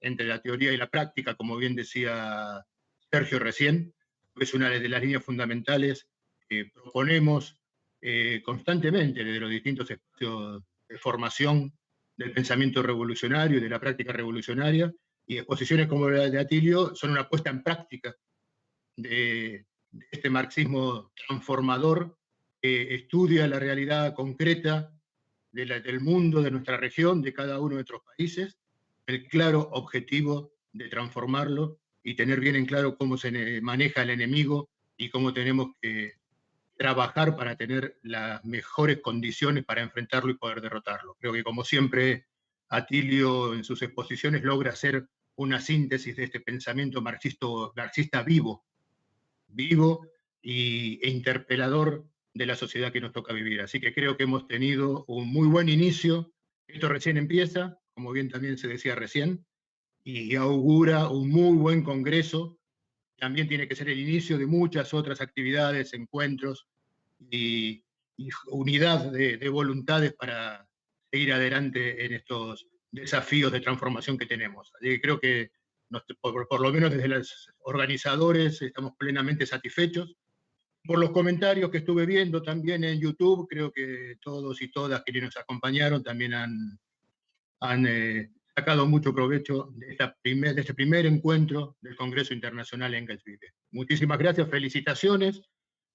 entre la teoría y la práctica, como bien decía Sergio recién, es una de las líneas fundamentales que proponemos constantemente desde los distintos espacios de formación del pensamiento revolucionario y de la práctica revolucionaria, y exposiciones como la de Atilio son una puesta en práctica de este marxismo transformador que estudia la realidad concreta del mundo, de nuestra región, de cada uno de nuestros países, el claro objetivo de transformarlo y tener bien en claro cómo se maneja el enemigo y cómo tenemos que trabajar para tener las mejores condiciones para enfrentarlo y poder derrotarlo. Creo que, como siempre, Atilio en sus exposiciones logra hacer una síntesis de este pensamiento marxista vivo e interpelador de la sociedad que nos toca vivir. Así que creo que hemos tenido un muy buen inicio. Esto recién empieza, como bien también se decía recién, y augura un muy buen congreso. También tiene que ser el inicio de muchas otras actividades, encuentros y unidad de voluntades para seguir adelante en estos desafíos de transformación que tenemos. Así que creo que por lo menos desde los organizadores estamos plenamente satisfechos. Por los comentarios que estuve viendo también en YouTube, creo que todos y todas quienes nos acompañaron también han sacado mucho provecho de este primer encuentro del Congreso Internacional Engels Vive. Muchísimas gracias, felicitaciones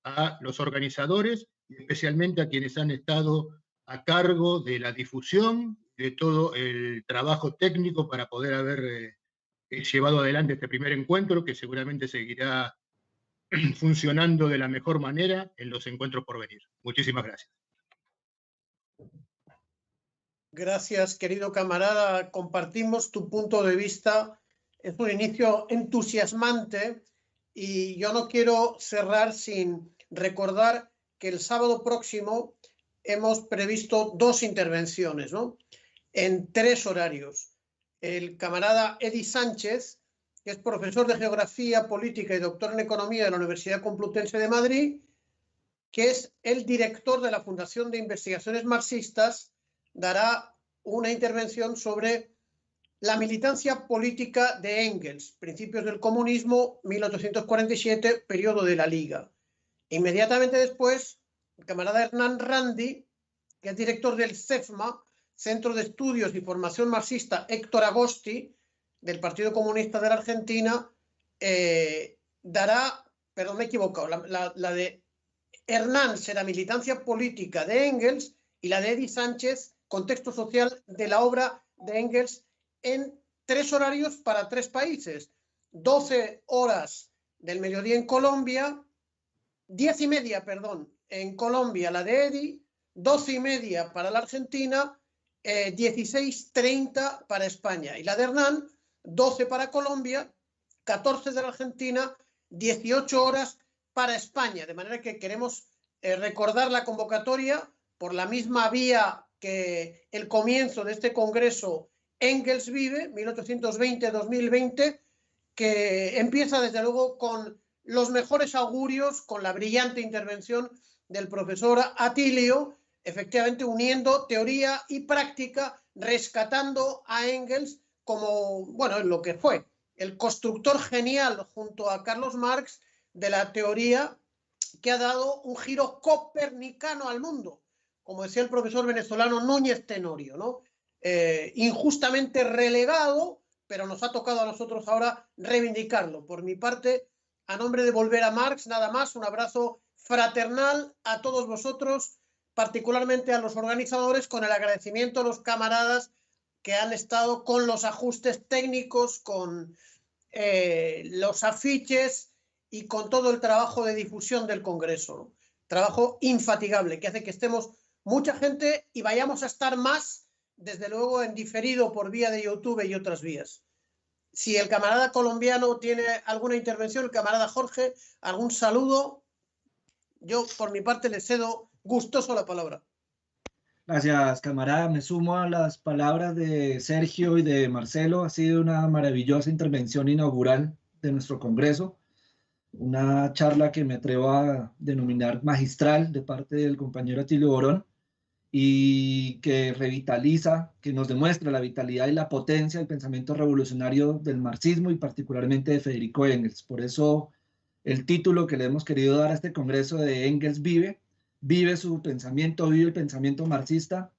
a los organizadores y especialmente a quienes han estado a cargo de la difusión, de todo el trabajo técnico para poder haber llevado adelante este primer encuentro, que seguramente seguirá funcionando de la mejor manera en los encuentros por venir. Muchísimas gracias. Gracias, querido camarada. Compartimos tu punto de vista. Es un inicio entusiasmante y yo no quiero cerrar sin recordar que el sábado próximo hemos previsto 2 intervenciones, ¿no? En 3 horarios. El camarada Edi Sánchez, que es profesor de Geografía Política y doctor en Economía de la Universidad Complutense de Madrid, que es el director de la Fundación de Investigaciones Marxistas, dará una intervención sobre la militancia política de Engels, principios del comunismo, 1847, periodo de la Liga. Inmediatamente después, el camarada Hernán Randi, que es director del CEFMA, Centro de Estudios y Formación Marxista Héctor Agosti, del Partido Comunista de la Argentina, dará, perdón, me he equivocado, la de Hernán será militancia política de Engels y la de Edi Sánchez, contexto social de la obra de Engels, en 3 horarios para 3 países. 12 horas del mediodía en Colombia, 10:30, perdón, en Colombia la de Edi, 12:30 para la Argentina, 16:30 para España. Y la de Hernán, 12 para Colombia, 14 de la Argentina, 18 horas para España. De manera que queremos recordar la convocatoria por la misma vía que el comienzo de este congreso Engels Vive, 1820-2020, que empieza desde luego con los mejores augurios, con la brillante intervención del profesor Atilio, efectivamente uniendo teoría y práctica, rescatando a Engels como, bueno, lo que fue, el constructor genial junto a Carlos Marx de la teoría que ha dado un giro copernicano al mundo, como decía el profesor venezolano Núñez Tenorio, ¿no? Injustamente relegado, pero nos ha tocado a nosotros ahora reivindicarlo. Por mi parte, a nombre de Volver a Marx, nada más, un abrazo fraternal a todos vosotros, particularmente a los organizadores, con el agradecimiento a los camaradas que han estado con los ajustes técnicos, con los afiches y con todo el trabajo de difusión del Congreso, ¿no? Trabajo infatigable que hace que estemos mucha gente y vayamos a estar más, desde luego, en diferido por vía de YouTube y otras vías. Si el camarada colombiano tiene alguna intervención, el camarada Jorge, algún saludo, yo por mi parte le cedo gustoso la palabra. Gracias, camarada. Me sumo a las palabras de Sergio y de Marcelo. Ha sido una maravillosa intervención inaugural de nuestro Congreso. Una charla que me atrevo a denominar magistral de parte del compañero Atilio Borón, y que revitaliza, que nos demuestra la vitalidad y la potencia del pensamiento revolucionario del marxismo y particularmente de Federico Engels. Por eso el título que le hemos querido dar a este congreso de Engels vive su pensamiento, vive el pensamiento marxista,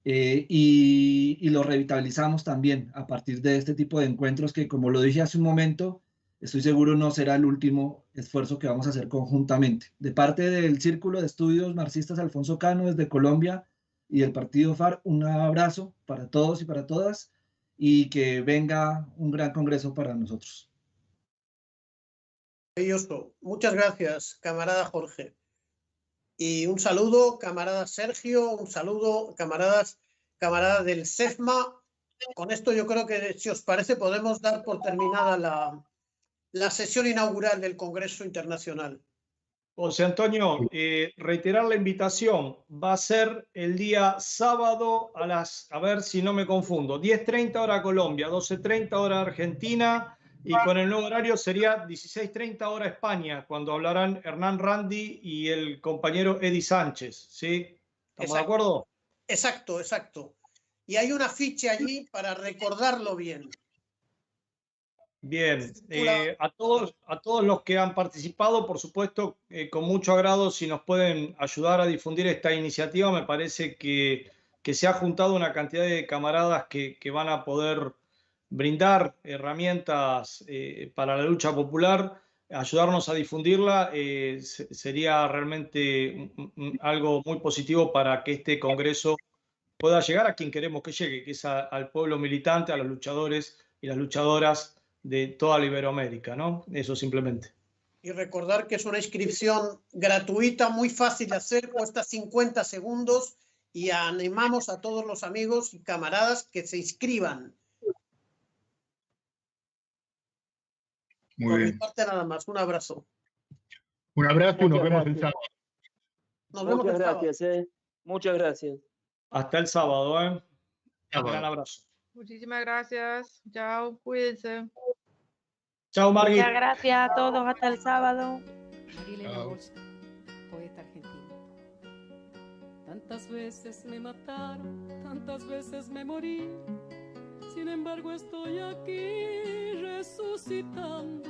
y lo revitalizamos también a partir de este tipo de encuentros que, como lo dije hace un momento, estoy seguro no será el último esfuerzo que vamos a hacer conjuntamente. De parte del Círculo de Estudios Marxistas Alfonso Cano desde Colombia y del Partido FARC, un abrazo para todos y para todas, y que venga un gran congreso para nosotros. Maravilloso. Muchas gracias, camarada Jorge. Y un saludo, camarada Sergio, un saludo, camaradas del CEFMA. Con esto yo creo que, si os parece, podemos dar por terminada la sesión inaugural del Congreso Internacional. José Antonio, reiterar la invitación, va a ser el día sábado a ver si no me confundo, 10:30 hora Colombia, 12:30 hora Argentina, y con el nuevo horario sería 16:30 hora España, cuando hablarán Hernán Randi y el compañero Eddie Sánchez, ¿sí? ¿Estamos de acuerdo? Exacto, exacto. Y hay un afiche allí para recordarlo bien. Bien, a todos los que han participado, por supuesto, con mucho agrado, si nos pueden ayudar a difundir esta iniciativa, me parece que se ha juntado una cantidad de camaradas que van a poder brindar herramientas para la lucha popular, ayudarnos a difundirla, sería realmente algo muy positivo para que este Congreso pueda llegar a quien queremos que llegue, que es al pueblo militante, a los luchadores y las luchadoras de toda la Iberoamérica, ¿no? Eso simplemente. Y recordar que es una inscripción gratuita, muy fácil de hacer, cuesta 50 segundos, y animamos a todos los amigos y camaradas que se inscriban. Muy bien. Por mi parte nada más, un abrazo. Un abrazo y nos vemos el sábado. Nos vemos Muchas el sábado. gracias, muchas gracias. Hasta el sábado, ¿eh? Un gran abrazo. Muchísimas gracias. Chao, cuídense. Chao, Margui. Muchas gracias a todos. Hasta el sábado. Marilena Bolsa, poeta argentina. Tantas veces me mataron, tantas veces me morí. Sin embargo estoy aquí resucitando.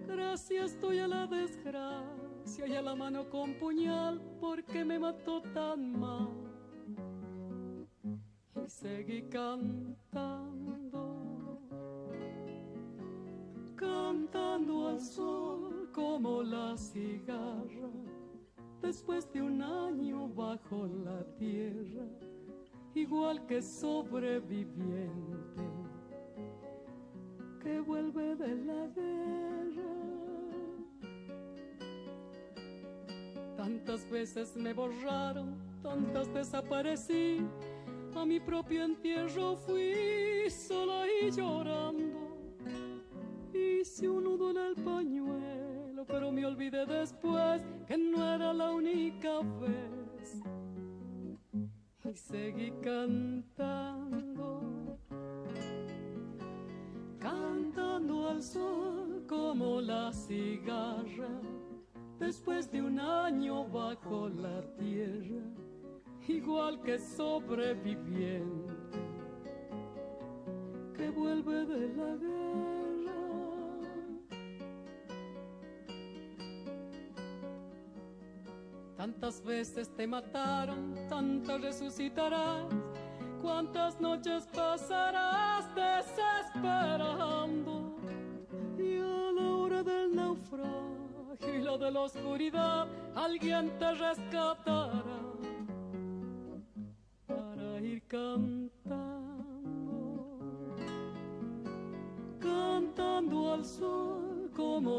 Gracias estoy a la desgracia y a la mano con puñal, porque me mató tan mal. Y seguí cantando, cantando al sol como la cigarra, después de un año bajo la tierra, igual que sobreviviente que vuelve de la guerra. Tantas veces me borraron, tantas desaparecí, a mi propio entierro fui sola y llorando. Hice un nudo en el pañuelo, pero me olvidé después que no era la única vez. Y seguí cantando, cantando al sol como la cigarra, después de un año bajo la tierra, igual que sobreviviente que vuelve de la guerra. Tantas veces te mataron, tantas resucitarás, cuántas noches pasarás desesperando, y a la hora del naufragio y la de la oscuridad alguien te rescatará para ir cantando.